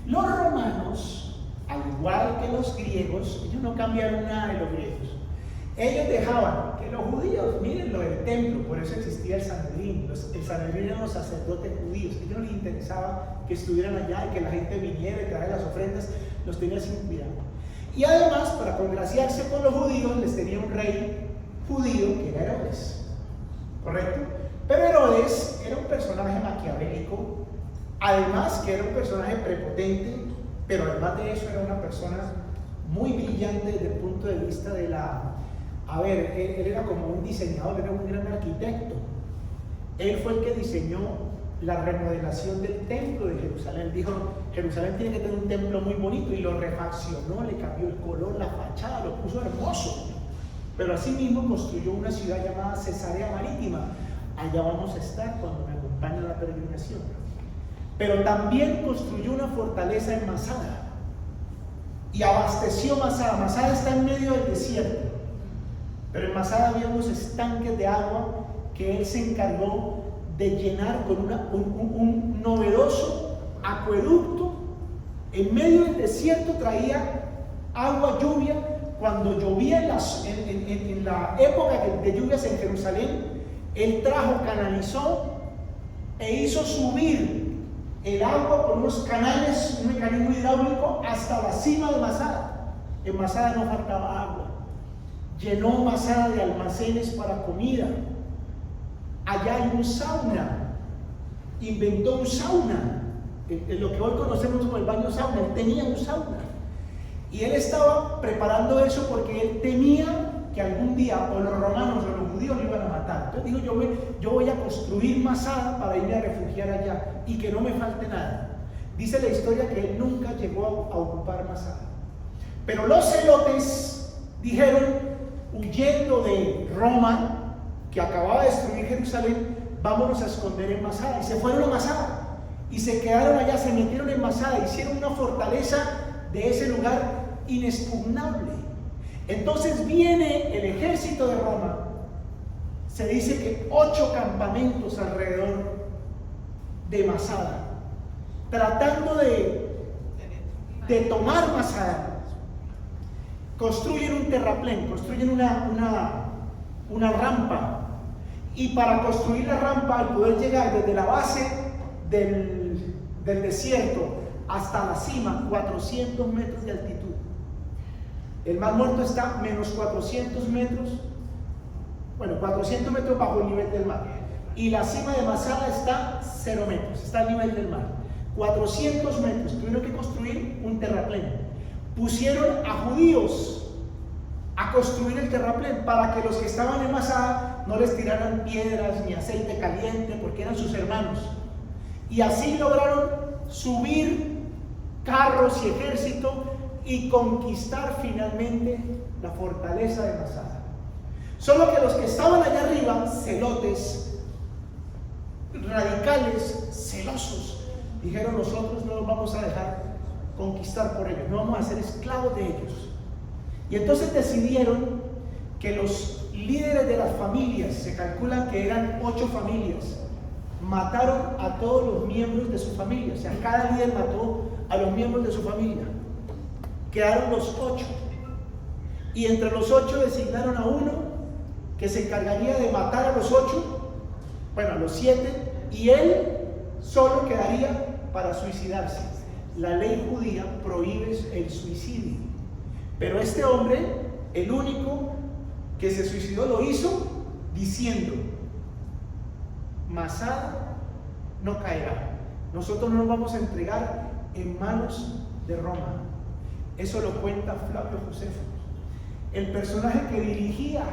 Los romanos, al igual que los griegos, ellos no cambiaron nada de los griegos. Ellos dejaban que los judíos, miren lo del templo, por eso existía el Sanedrín. El Sanedrín eran los sacerdotes judíos. A ellos no les interesaba que estuvieran allá y que la gente viniera y trajera las ofrendas, los tenía sin cuidado. Y además, para congraciarse con los judíos, les tenía un rey judío que era Herodes. ¿Correcto? Pero Herodes era un personaje maquiavélico, además que era un personaje prepotente, pero además de eso era una persona muy brillante desde el punto de vista de la... A ver, él era como un diseñador, era un gran arquitecto. Él fue el que diseñó la remodelación del templo de Jerusalén. Dijo, Jerusalén tiene que tener un templo muy bonito, y lo refaccionó, le cambió el color, la fachada, lo puso hermoso. Pero asimismo construyó una ciudad llamada Cesarea Marítima. Allá vamos a estar cuando me acompañe a la peregrinación. Pero también construyó una fortaleza en Masada y abasteció Masada. Masada está en medio del desierto, pero en Masada había unos estanques de agua que él se encargó de llenar con un novedoso acueducto. En medio del desierto traía agua, lluvia. Cuando llovía en la época de lluvias en Jerusalén, él canalizó e hizo subir el agua por unos canales, un mecanismo hidráulico, hasta la cima de Masada. En Masada no faltaba agua. Llenó Masada de almacenes para comida. Allá hay un sauna. Inventó un sauna. En lo que hoy conocemos como el baño sauna, él tenía un sauna. Y él estaba preparando eso porque él temía que algún día o los romanos o los judíos lo iban a matar. Entonces dijo, yo voy a construir Masada para irme a refugiar allá y que no me falte nada. Dice la historia que él nunca llegó a ocupar Masada. Pero los celotes dijeron, huyendo de Roma, que acababa de destruir Jerusalén, vámonos a esconder en Masada. Y se fueron a Masada y se quedaron allá, se metieron en Masada, hicieron una fortaleza de ese lugar inexpugnable. Entonces viene el ejército de Roma. Se dice que 8 campamentos alrededor de Masada, tratando de tomar Masada. Construyen un terraplén, construyen una rampa, y para construir la rampa, al poder llegar desde la base del desierto hasta la cima, 400 metros de altitud. El Mar Muerto está menos 400 metros, bueno, 400 metros bajo el nivel del mar. Y la cima de Masada está 0 metros, está al nivel del mar. 400 metros, tuvieron que construir un terraplén. Pusieron a judíos a construir el terraplén para que los que estaban en Masada no les tiraran piedras ni aceite caliente, porque eran sus hermanos. Y así lograron subir carros y ejército y conquistar finalmente la fortaleza de Masada. Solo que los que estaban allá arriba, celotes, radicales, celosos, dijeron, nosotros no nos vamos a dejar conquistar por ellos, no vamos a ser esclavos de ellos. Y entonces decidieron que los líderes de las familias, se calculan que eran 8 familias, mataron a todos los miembros de su familia. O sea, cada líder mató a los miembros de su familia. Quedaron los 8, y entre los 8 designaron a uno que se encargaría de matar a los 8, bueno, a los 7, y él solo quedaría para suicidarse. La ley judía prohíbe el suicidio, pero este hombre, el único que se suicidó, lo hizo diciendo, Masada no caerá, nosotros no nos vamos a entregar en manos de Roma. Eso lo cuenta Flavio Josefo. El personaje que dirigía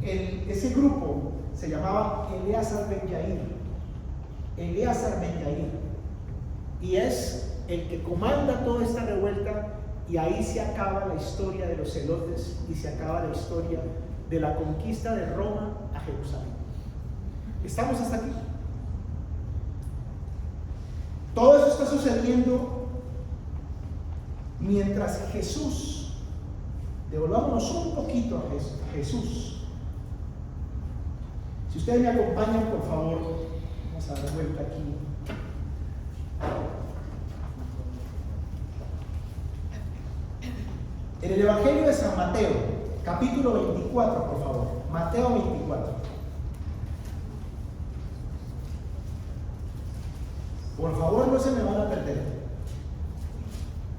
ese grupo se llamaba Eleazar ben Yair. Eleazar ben Yair. Y es el que comanda toda esta revuelta, y ahí se acaba la historia de los celotes y se acaba la historia de la conquista de Roma a Jerusalén. ¿Estamos hasta aquí? Todo eso está sucediendo mientras Jesús, devolvámonos un poquito a Jesús. Si ustedes me acompañan, por favor, vamos a dar vuelta aquí. En el Evangelio de San Mateo, capítulo 24, por favor. Mateo 24. Por favor, no se me van a perder.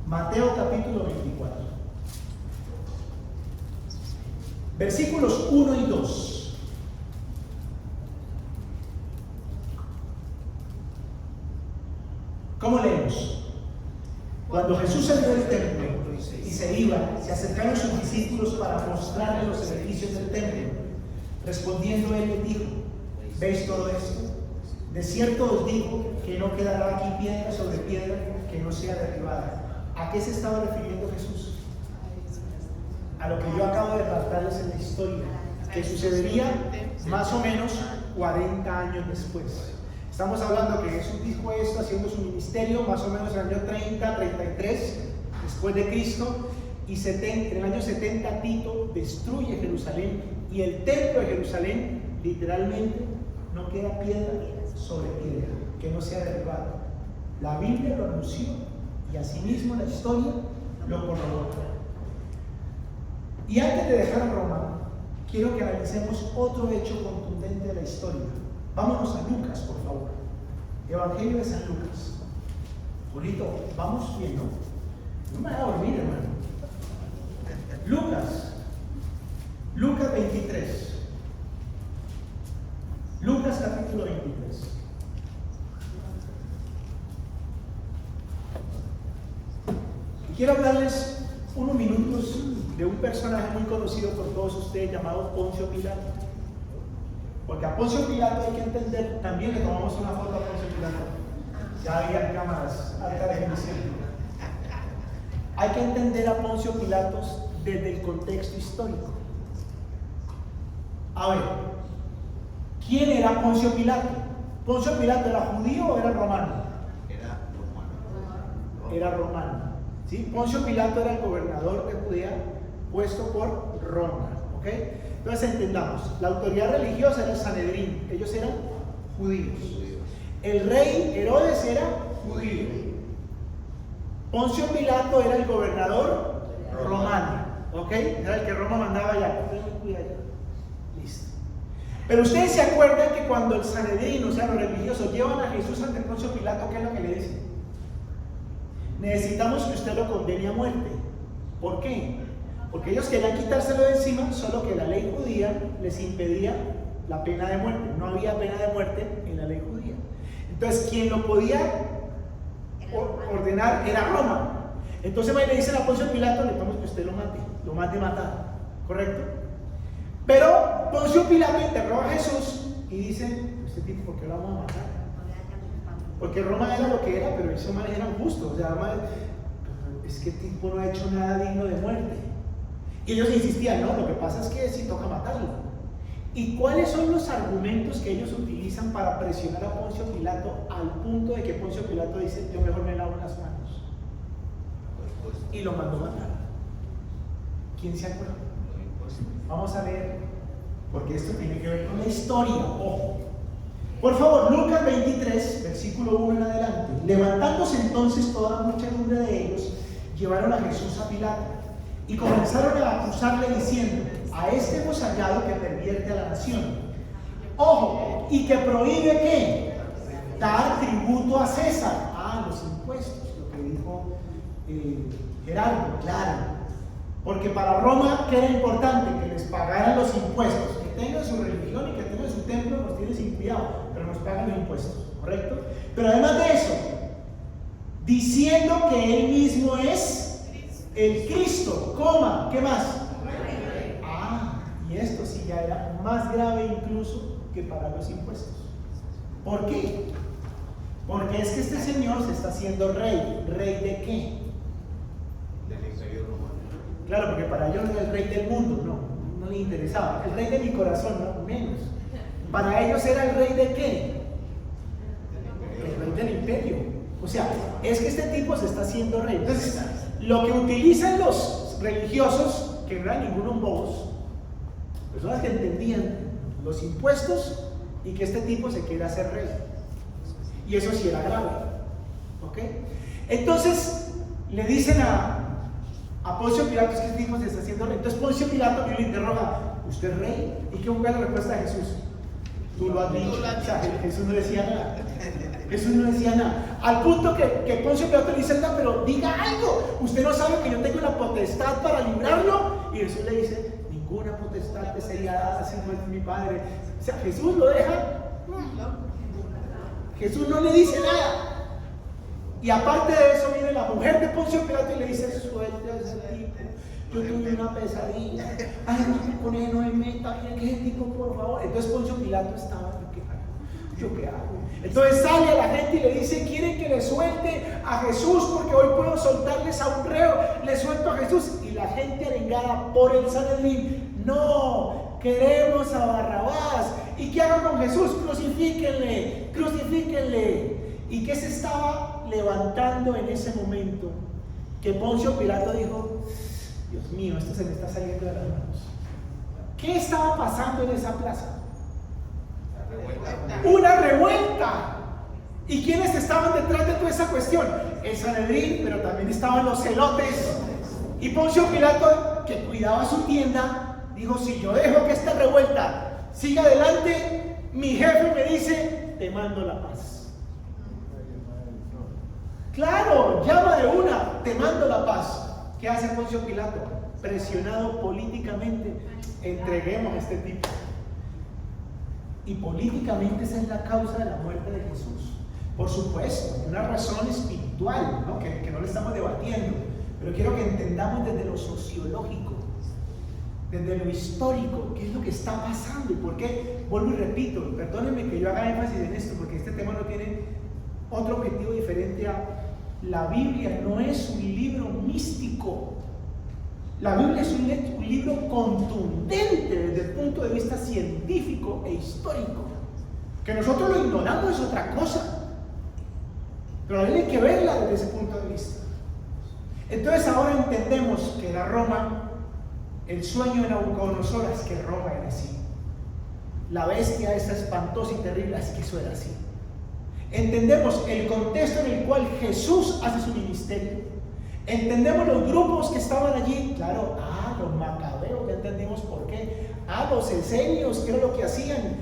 Mateo capítulo 24. Versículos 1 y 2. ¿Cómo leemos? Cuando Jesús salió del templo y se iba, se acercaron sus discípulos para mostrarle los beneficios del templo. Respondiendo él les dijo: ¿veis todo esto? De cierto os digo que no quedará aquí piedra sobre piedra que no sea derribada. ¿A qué se estaba refiriendo Jesús? A lo que yo acabo de relatarles en la historia, que sucedería más o menos 40 años después. Estamos hablando que Jesús dijo esto haciendo su ministerio más o menos en el año 30, 33 después de Cristo, y en el año 70 Tito destruye Jerusalén, y el templo de Jerusalén literalmente no queda piedra sobre piedra que no sea derribada. La Biblia lo anunció y asimismo la historia lo corrobora. Y antes de dejar Roma, quiero que analicemos otro hecho contundente de la historia. Vámonos a Lucas, por favor. Evangelio de San Lucas. Julito, vamos bien, ¿no? No me voy a dormir, hermano. Lucas 23. Lucas capítulo 23. Y quiero hablarles unos minutos de un personaje muy conocido por todos ustedes llamado Poncio Pilato. Porque a Poncio Pilato hay que entender, también le tomamos una foto a Poncio Pilato. Ya había cámaras alta definición. Hay que entender a Poncio Pilato desde el contexto histórico. A ver, ¿quién era Poncio Pilato? ¿Poncio Pilato era judío o era romano? Era romano. ¿Sí? Poncio Pilato era el gobernador de Judea puesto por Roma. ¿Ok? Entonces entendamos, la autoridad religiosa era el Sanedrín, ellos eran judíos. El rey Herodes era judío. Poncio Pilato era el gobernador romano. ¿Ok? Era el que Roma mandaba allá. Listo. Pero ustedes se acuerdan que cuando el Sanedrín, o sea los religiosos, llevan a Jesús ante Poncio Pilato, ¿qué es lo que le dicen? Necesitamos que usted lo condene a muerte. ¿Por qué? Porque ellos querían quitárselo de encima, solo que la ley judía les impedía la pena de muerte. No había pena de muerte en la ley judía. Entonces, quien lo podía ordenar era Roma. Entonces le dicen a Poncio Pilato: necesitamos que usted lo mande matar. ¿Correcto? Pero Poncio Pilato interroga a Jesús y dice: ¿este tipo por qué lo vamos a matar? Porque Roma era lo que era, pero esos manes eran justos. O sea, es que el tipo no ha hecho nada digno de muerte. Y ellos insistían: no, lo que pasa es que sí toca matarlo. ¿Y cuáles son los argumentos que ellos utilizan para presionar a Poncio Pilato al punto de que Poncio Pilato dice: yo mejor me lavo las manos? Y lo mandó matar. ¿Quién se acuerda? Vamos a leer, porque esto tiene que ver con la historia. Ojo. Por favor, Lucas 23, versículo 1 en adelante. Levantándose entonces toda la muchedumbre de ellos, llevaron a Jesús a Pilato y comenzaron a acusarle diciendo: a este hemos hallado que pervierte a la nación. Ojo, y que prohíbe ¿qué? Dar tributo a César. Ah, los impuestos, lo que dijo Gerardo, claro. Porque para Roma, ¿qué era importante? Que les pagaran los impuestos. Que tengan su religión y que tengan su templo, nos tienen sin cuidado, pero nos pagan los impuestos, ¿correcto? Pero además de eso, diciendo que él mismo es el Cristo, coma, ¿qué más? Ah, y esto sí ya era más grave incluso que pagar los impuestos. ¿Por qué? Porque es que este señor se está haciendo rey. ¿Rey de qué? Del Imperio Romano. Claro, porque para ellos no era el rey del mundo, no le interesaba. El rey de mi corazón, no, menos. Para ellos era el rey de qué? El rey del imperio. O sea, es que este tipo se está haciendo rey. Entonces, lo que utilizan los religiosos, que no eran ningunos bobos, personas que entendían los impuestos y que este tipo se quiere hacer rey. Y eso sí era grave. ¿Ok? Entonces, le dicen a A Poncio Pilato es que el tipo se está haciendo rey. Entonces Poncio Pilato viene y le interroga, ¿usted es rey? ¿Y qué fue la respuesta de Jesús? Tú lo has dicho. O sea, Jesús no decía nada. Jesús no decía nada. Al punto que Poncio Pilato le dice, anda, pero diga algo. Usted no sabe que yo tengo una potestad para librarlo. Y Jesús le dice, ninguna potestad te sería dada si no es mi Padre. O sea, Jesús lo deja. Jesús no le dice nada. Y aparte de eso viene la mujer de Poncio Pilato y le dice, suelte a ese tipo. Yo tuve una pesadilla. Ay, no, con él no me meta. Mira que ese tipo, por favor. Entonces Poncio Pilato estaba, ¿yo qué hago? Entonces sale a la gente y le dice, ¿quieren que le suelte a Jesús? Porque hoy puedo soltarles a un reo. Le suelto a Jesús. Y la gente arengada por el Sanedrín, no, queremos a Barrabás. ¿Y qué hago con Jesús? Crucifíquenle, crucifíquenle. ¿Y qué se estaba levantando en ese momento? Que Poncio Pilato dijo, Dios mío, esto se me está saliendo de las manos. ¿Qué estaba pasando en esa plaza? Una revuelta. ¿Y quiénes estaban detrás de toda esa cuestión? El Sanedrín, pero también estaban los celotes. Y Poncio Pilato, que cuidaba su tienda, dijo, si yo dejo que esta revuelta siga adelante, mi jefe me dice, te mando la paz. Claro, llama de una, te mando la paz. ¿Qué hace Poncio Pilato? Presionado políticamente, entreguemos a este tipo. Y políticamente esa es la causa de la muerte de Jesús. Por supuesto, una razón espiritual, ¿no? Que no le estamos debatiendo, pero quiero que entendamos desde lo sociológico, desde lo histórico, qué es lo que está pasando y por qué. Vuelvo y repito, perdónenme que yo haga énfasis en esto, porque este tema no tiene otro objetivo diferente a la Biblia. No es un libro místico. La Biblia es un libro contundente desde el punto de vista científico e histórico. Que nosotros lo ignoramos es otra cosa, pero hay que verla desde ese punto de vista. Entonces ahora entendemos que era Roma, el sueño de Nabucodonosor es que Roma era así. La bestia esa espantosa y terrible es que eso era así. Entendemos el contexto en el cual Jesús hace su ministerio. Entendemos los grupos que estaban allí. Claro, los macabeos, ya entendemos por qué. Los esenios, ¿qué era lo que hacían?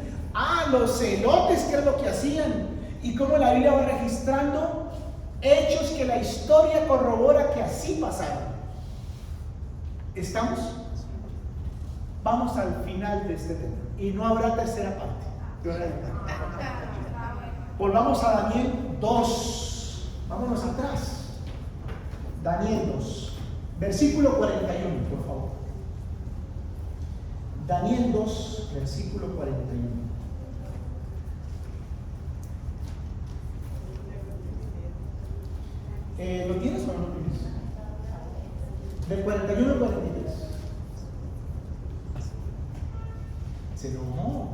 Los celotes, ¿qué era lo que hacían? Y cómo la Biblia va registrando hechos que la historia corrobora que así pasaron. ¿Estamos? Vamos al final de este tema. Y no habrá tercera parte. Volvamos a Daniel 2. Vámonos atrás. Daniel 2, versículo 41, por favor. Daniel 2, versículo 41. ¿Lo tienes o no lo tienes? Del 41 al 43. Se lo no.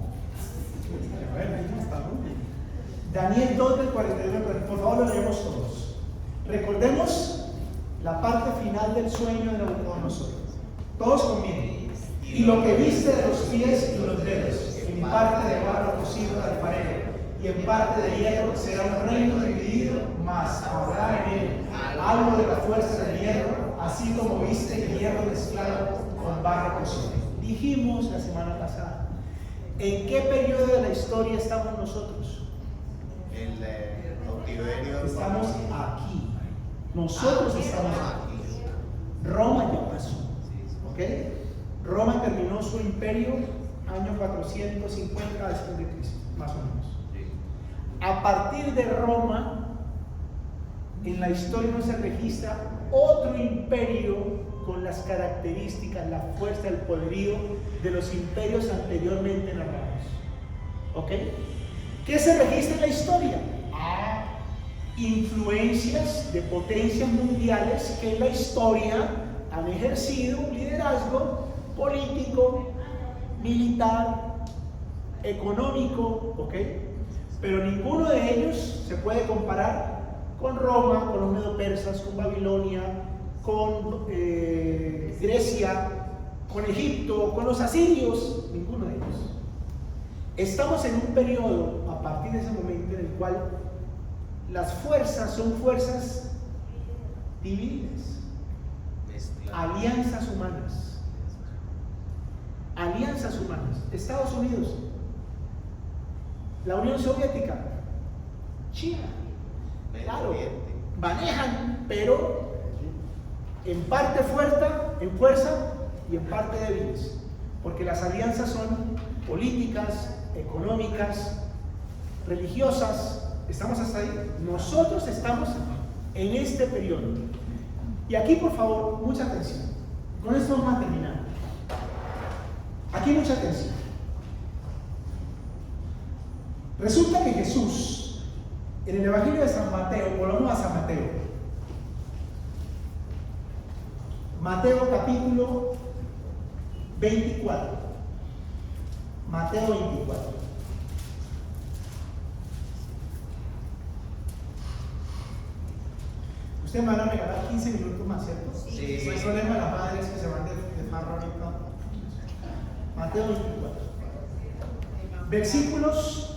Daniel 2 del 41 al 43. Por favor, lo leemos todos. Recordemos la parte final del sueño de Nabucodonosor. Todos conmigo. Y lo que viste de los pies y los dedos, en parte de barro cocido de alfarero, y en parte de hierro, será un reino dividido, mas habrá en él algo de la fuerza del hierro, así como viste el hierro mezclado con barro cocido. Dijimos la semana pasada, ¿en qué periodo de la historia estamos nosotros? El cautiverio. Estamos aquí. Nosotros estamos aquí. Roma ya pasó. ¿Ok? Roma terminó su imperio año 450 después de Cristo, más o menos. A partir de Roma, en la historia no se registra otro imperio con las características, la fuerza, el poderío de los imperios anteriormente narrados. ¿Ok? ¿Qué se registra en la historia? Influencias de potencias mundiales que en la historia han ejercido un liderazgo político, militar, económico, ¿ok? Pero ninguno de ellos se puede comparar con Roma, con los medo-persas, con Babilonia, con Grecia, con Egipto, con los asirios, ninguno de ellos. Estamos en un periodo, a partir de ese momento, en el cual las fuerzas son fuerzas divididas. Alianzas humanas. Alianzas humanas. Estados Unidos, la Unión Soviética, China, claro, manejan, pero en parte fuerza y en parte débiles, porque las alianzas son políticas, económicas, religiosas. ¿Estamos hasta ahí? Nosotros estamos en este periodo. Y aquí, por favor, mucha atención. Con esto vamos a terminar. Aquí mucha atención. Resulta que Jesús, en el Evangelio de San Mateo, volvamos a San Mateo. Mateo capítulo 24. Mateo 24. Ustedes me van a regalar 15 minutos más, ¿cierto? Sí. El problema de las madres que se van de farra ahorita. Mateo 24. Versículos.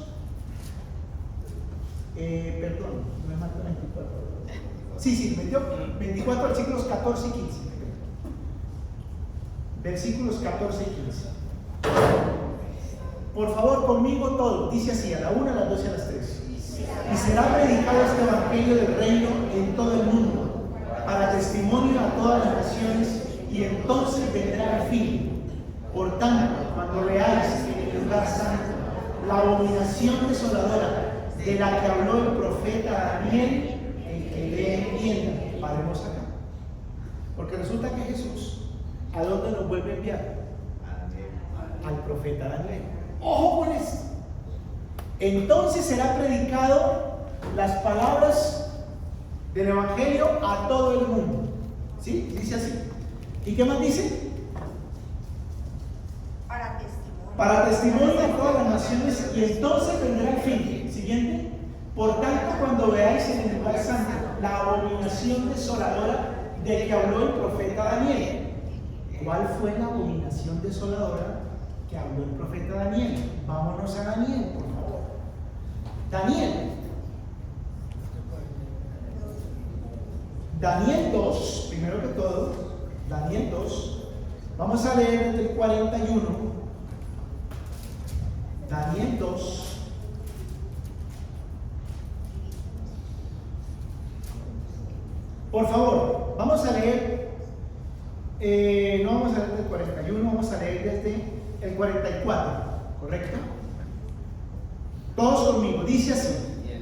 Perdón, no es Mateo 24. Sí, Mateo 24, versículos 14 y 15. Versículos 14 y 15. Por favor, conmigo todo. Dice así, a la 1, a las 2 y a las 3. Y será predicado este evangelio del reino en todo el mundo, para testimonio a todas las naciones, y entonces vendrá el fin. Por tanto, cuando veáis en el lugar santo la abominación desoladora de la que habló el profeta Daniel, el que le entienda. Paremos acá. Porque resulta que Jesús, ¿a dónde nos vuelve a enviar? Al profeta Daniel. Ojo con esto. Entonces será predicado las palabras del Evangelio a todo el mundo. ¿Sí? Dice así. ¿Y qué más dice? Para testimonio de todas las naciones, y entonces vendrá el fin. Siguiente. Por tanto, cuando veáis en el lugar santo la abominación desoladora de que habló el profeta Daniel. ¿Cuál fue la abominación desoladora que habló el profeta Daniel? Vámonos a Daniel, por favor. Daniel 2, primero que todo, Daniel 2, vamos a leer desde el 41, Daniel 2, por favor, vamos a leer, no vamos a leer desde el 41, vamos a leer desde el 44, ¿correcto? Todos conmigo, dice así: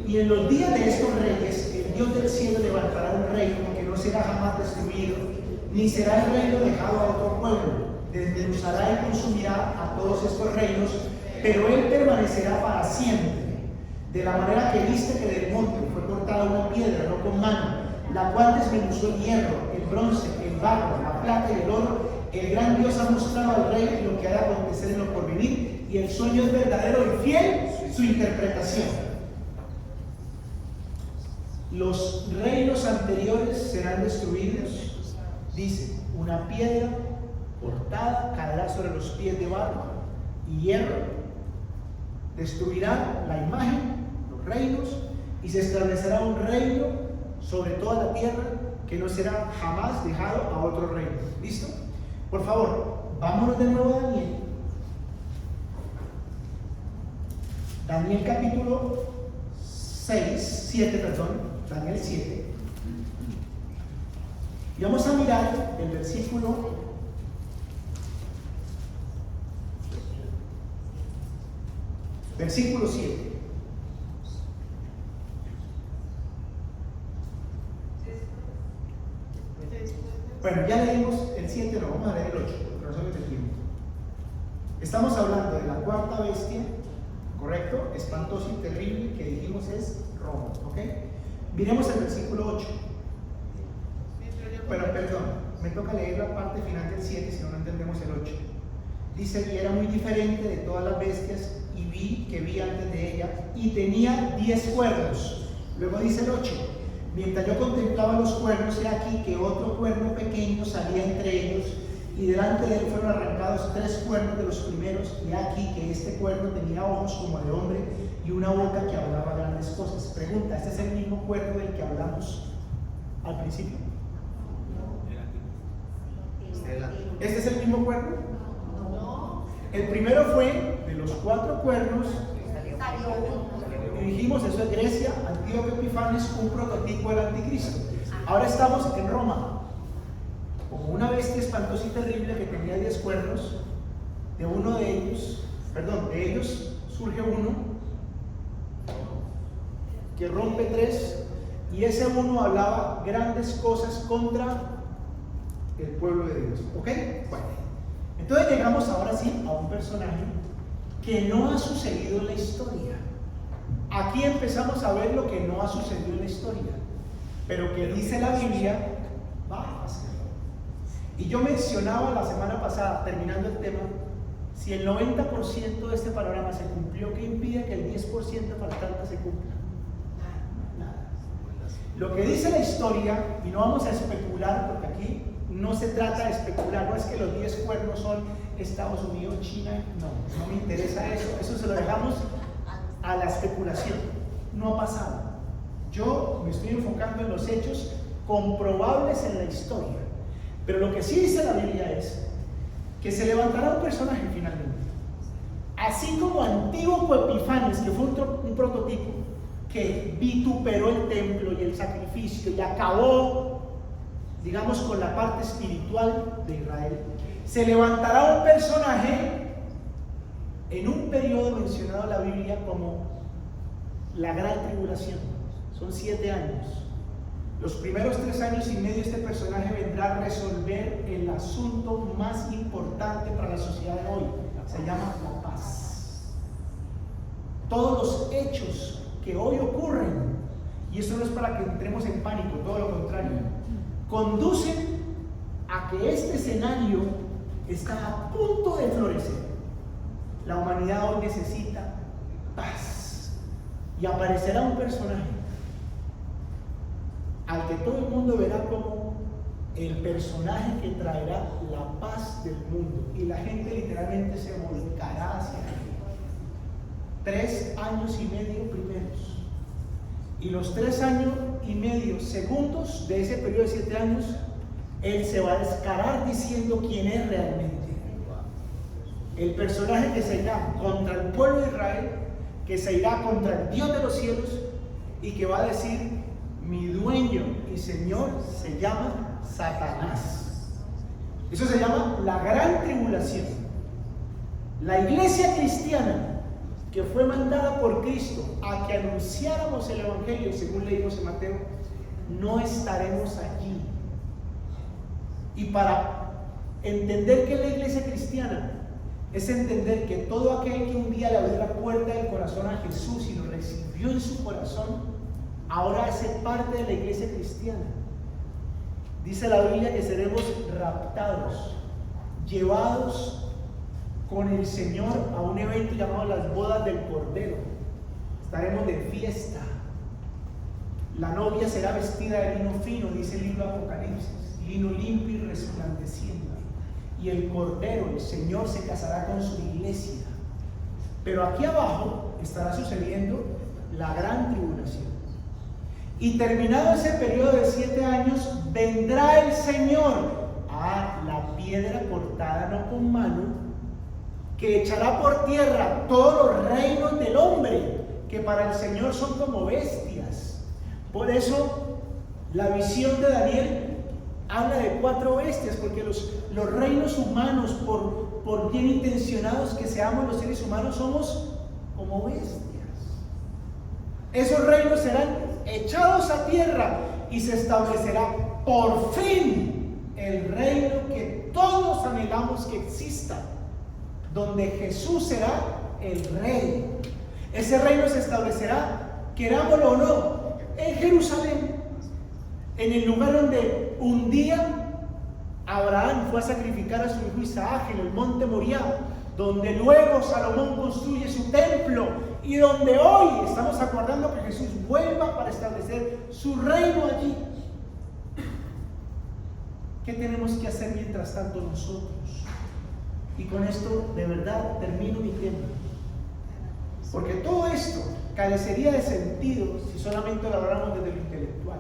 y en los días de estos reyes, el Dios del cielo levantará un reino que no será jamás destruido, ni será el reino dejado a otro pueblo. Desmenuzará y consumirá a todos estos reinos, pero él permanecerá para siempre. De la manera que viste que del monte fue cortada una piedra, no con mano, la cual desmenuzó el hierro, el bronce, el barro, la plata y el oro, el gran Dios ha mostrado al rey lo que ha de acontecer en lo porvenir, y el sueño es verdadero y fiel su interpretación. Los reinos anteriores serán destruidos, dice, una piedra cortada caerá sobre los pies de barro y hierro, destruirá la imagen, los reinos, y se establecerá un reino sobre toda la tierra que no será jamás dejado a otro reino. ¿Listo? Por favor, vámonos de nuevo a Daniel. Daniel capítulo 7, Daniel 7. Y vamos a mirar el versículo 7. Bueno, ya leímos el 7, no, vamos a leer el 8, porque no sabemos el tiempo. Estamos hablando de la cuarta bestia, ¿correcto? Espantoso y terrible, que dijimos es Roma, ¿ok? Miremos el versículo 8. Bueno, perdón, me toca leer la parte final del 7, si no entendemos el 8. Dice, y era muy diferente de todas las bestias, y vi antes de ella, y tenía 10 cuernos. Luego dice el 8. Mientras yo contemplaba los cuernos, he aquí que otro cuerno pequeño salía entre ellos, y delante de él fueron arrancados 3 cuernos de los primeros, y aquí que este cuerno tenía ojos como de hombre y una boca que hablaba grandes cosas. Pregunta, ¿este es el mismo cuerno del que hablamos al principio? ¿Este es el mismo cuerno? El primero fue de los 4 cuernos. Y dijimos, eso es Grecia, Antíoco Epifanes, un prototipo del anticristo. Ahora estamos en Roma, como una bestia espantosa y terrible que tenía 10 cuernos. De ellos surge uno que rompe 3, y ese uno hablaba grandes cosas contra el pueblo de Dios. ¿Ok? Bueno, entonces llegamos ahora sí a un personaje que no ha sucedido en la historia. Aquí empezamos a ver lo que no ha sucedido en la historia, pero que dice la Biblia va a pasar. Y yo mencionaba la semana pasada, terminando el tema, si el 90% de este panorama se cumplió, ¿qué impide que el 10% faltante se cumpla? Nada. Lo que dice la historia, y no vamos a especular, porque aquí no se trata de especular, no es que los 10 cuernos son Estados Unidos, China, no me interesa eso se lo dejamos a la especulación. No ha pasado. Yo me estoy enfocando en los hechos comprobables en la historia. Pero lo que sí dice la Biblia es que se levantará un personaje finalmente. Así como Antíoco Epifanes, que fue un prototipo, que vituperó el templo y el sacrificio y acabó, digamos, con la parte espiritual de Israel, se levantará un personaje en un periodo mencionado en la Biblia como la gran tribulación. Son 7 años. Los primeros 3 años y medio este personaje vendrá a resolver el asunto más importante para la sociedad de hoy. Se llama la paz. Todos los hechos que hoy ocurren, y esto no es para que entremos en pánico, todo lo contrario, conducen a que este escenario está a punto de florecer. La humanidad hoy necesita paz, y aparecerá un personaje al que todo el mundo verá como el personaje que traerá la paz del mundo, y la gente literalmente se volcará hacia él. 3 años y medio primeros, y los 3 años y medio segundos de ese periodo de 7 años, él se va a descarar diciendo quién es realmente. El personaje que se irá contra el pueblo de Israel, que se irá contra el Dios de los cielos, y que va a decir: mi dueño y señor se llama Satanás. Eso se llama la gran tribulación. La iglesia cristiana, que fue mandada por Cristo a que anunciáramos el evangelio, según leímos en Mateo, no estaremos allí. Y para entender que es la iglesia cristiana, es entender que todo aquel que un día le abrió la puerta del corazón a Jesús y lo recibió en su corazón, ahora hace parte de la iglesia cristiana. Dice la Biblia que seremos raptados, llevados con el Señor a un evento llamado las bodas del Cordero. Estaremos de fiesta. La novia será vestida de lino fino, dice el libro de Apocalipsis, lino limpio y resplandeciente. Y el Cordero, el Señor, se casará con su iglesia. Pero aquí abajo estará sucediendo la gran tribulación. Y terminado ese periodo de 7 años, vendrá el Señor a la piedra cortada no con mano, que echará por tierra todos los reinos del hombre, que para el Señor son como bestias. Por eso la visión de Daniel habla de 4 bestias, porque los reinos humanos, por bien intencionados que seamos los seres humanos, somos como bestias. Esos reinos serán echados a tierra y se establecerá por fin el reino que todos anhelamos que exista, donde Jesús será el rey. Ese reino se establecerá, querámoslo o no, en Jerusalén, en el lugar donde un día Abraham fue a sacrificar a su hijo Isaac en el monte Moriah, donde luego Salomón construye su templo, y donde hoy estamos aguardando que Jesús vuelva para establecer su reino allí. ¿Qué tenemos que hacer mientras tanto nosotros? Y con esto de verdad termino mi tema, porque todo esto carecería de sentido si solamente lo habláramos desde lo intelectual.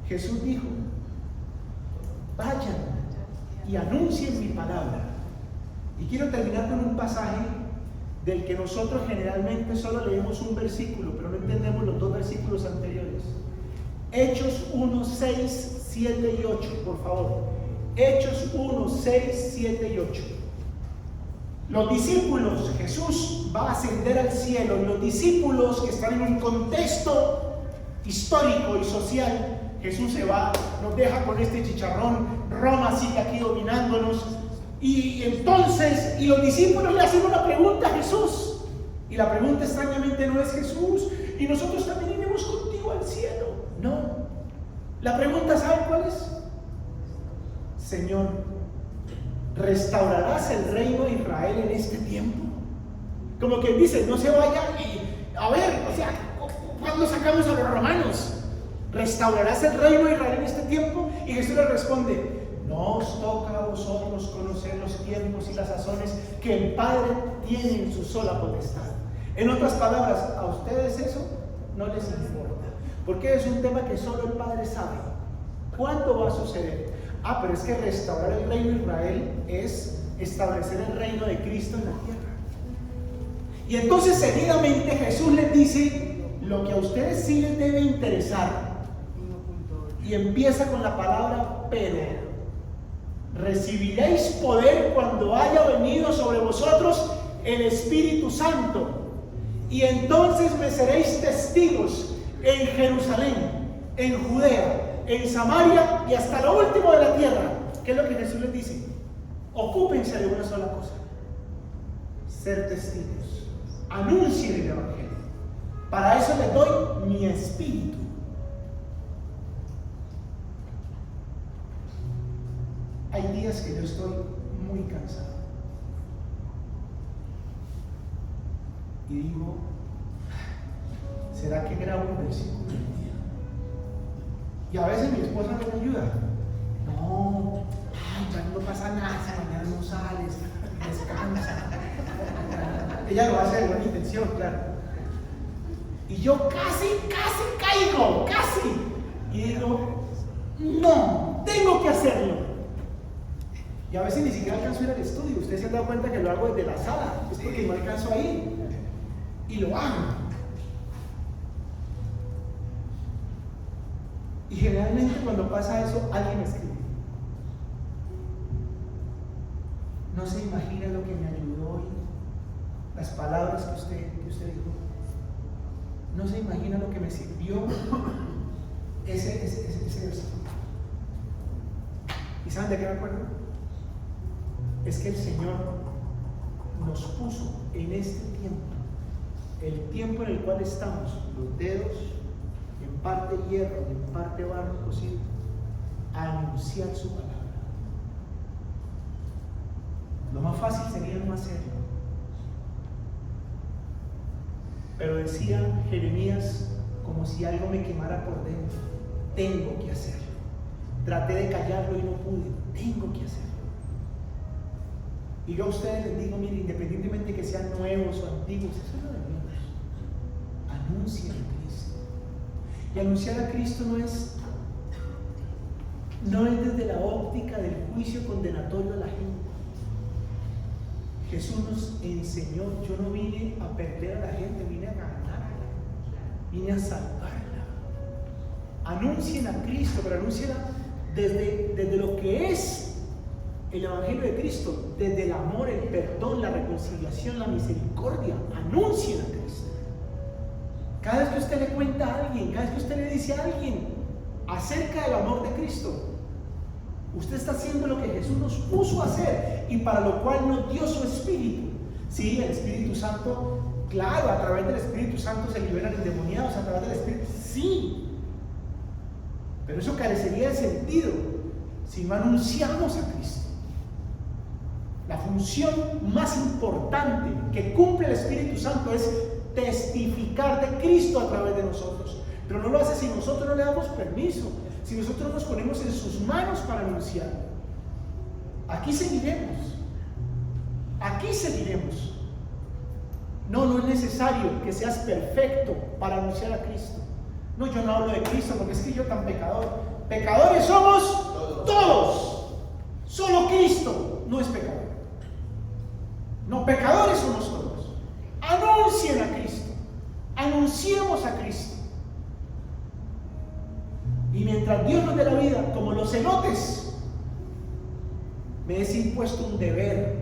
Jesús dijo: vayan y anuncien mi palabra. Y quiero terminar con un pasaje del que nosotros generalmente solo leemos un versículo, pero no entendemos los dos versículos anteriores. Hechos 1, 6, 7 y 8, por favor. Hechos 1, 6, 7 y 8. Los discípulos, Jesús va a ascender al cielo, y los discípulos que están en un contexto histórico y social, Jesús se va, nos deja con este chicharrón, Roma sigue aquí dominándonos, y entonces, los discípulos le hacen una pregunta a Jesús, y la pregunta extrañamente no es: Jesús, y nosotros también iremos contigo al cielo. No, la pregunta, ¿saben cuál es? Señor, ¿restaurarás el reino de Israel en este tiempo? Como que dice, no se vaya y, a ver, o sea, ¿cuándo sacamos a los romanos? ¿Restaurarás el reino de Israel en este tiempo? Y Jesús le responde: no os toca a vosotros conocer los tiempos y las sazones que el Padre tiene en su sola potestad. En otras palabras, a ustedes eso no les importa, porque es un tema que solo el Padre sabe. ¿Cuándo va a suceder? Pero es que restaurar el reino de Israel es establecer el reino de Cristo en la tierra. Y entonces seguidamente Jesús les dice lo que a ustedes sí les debe interesar, y empieza con la palabra pero. Recibiréis poder cuando haya venido sobre vosotros el Espíritu Santo, y entonces me seréis testigos en Jerusalén, en Judea, en Samaria y hasta lo último de la tierra. ¿Qué es lo que Jesús les dice? Ocúpense de una sola cosa: ser testigos, anuncien el Evangelio. Para eso les doy mi Espíritu. Hay días que yo estoy muy cansado y digo: ¿será que grabo un versículo del día? Y a veces mi esposa no me ayuda. No, ya no pasa nada, mañana no sales, descansa. Ella lo hace de buena intención, claro. Y yo casi caigo, y digo: no, tengo que hacerlo. Y a veces ni siquiera alcanzo a ir al estudio. Ustedes se han dado cuenta que lo hago desde la sala, es porque no alcanzo a ir, y lo hago. Y generalmente cuando pasa eso, alguien me escribe: no se imagina lo que me ayudó hoy, las palabras que usted dijo. No se imagina lo que me sirvió ese versículo. ¿Y saben de qué me acuerdo? Es que el Señor nos puso en este tiempo, el tiempo en el cual estamos, los dedos en parte hierro y en parte barro cocido, a anunciar su palabra. Lo más fácil sería no hacerlo, pero decía Jeremías, como si algo me quemara por dentro: tengo que hacerlo. Traté de callarlo y no pude, tengo que hacerlo. Y yo a ustedes les digo: miren, independientemente que sean nuevos o antiguos, eso es lo de menos. Anuncien a Cristo. Y anunciar a Cristo no es desde la óptica del juicio condenatorio a la gente. Jesús nos enseñó: yo no vine a perder a la gente, vine a ganarla, vine a salvarla. Anuncien a Cristo, pero anuncien desde lo que es el Evangelio de Cristo, desde el amor, el perdón, la reconciliación, la misericordia. Anuncien a Cristo. Cada vez que usted le cuenta a alguien, cada vez que usted le dice a alguien acerca del amor de Cristo, usted está haciendo lo que Jesús nos puso a hacer y para lo cual nos dio su Espíritu. Sí, el Espíritu Santo, claro, a través del Espíritu Santo se liberan endemoniados, a través del Espíritu, sí, pero eso carecería de sentido si no anunciamos a Cristo. La función más importante que cumple el Espíritu Santo es testificar de Cristo a través de nosotros, pero no lo hace si nosotros no le damos permiso, si nosotros nos ponemos en sus manos para anunciarlo. Aquí seguiremos. No es necesario que seas perfecto para anunciar a Cristo. No, yo no hablo de Cristo porque es que yo tan pecador. Pecadores somos todos. Solo Cristo no es pecador. No, pecadores somos todos. Anuncien a Cristo. Anunciemos a Cristo. Y mientras Dios nos dé la vida, como los cenotes, me es impuesto un deber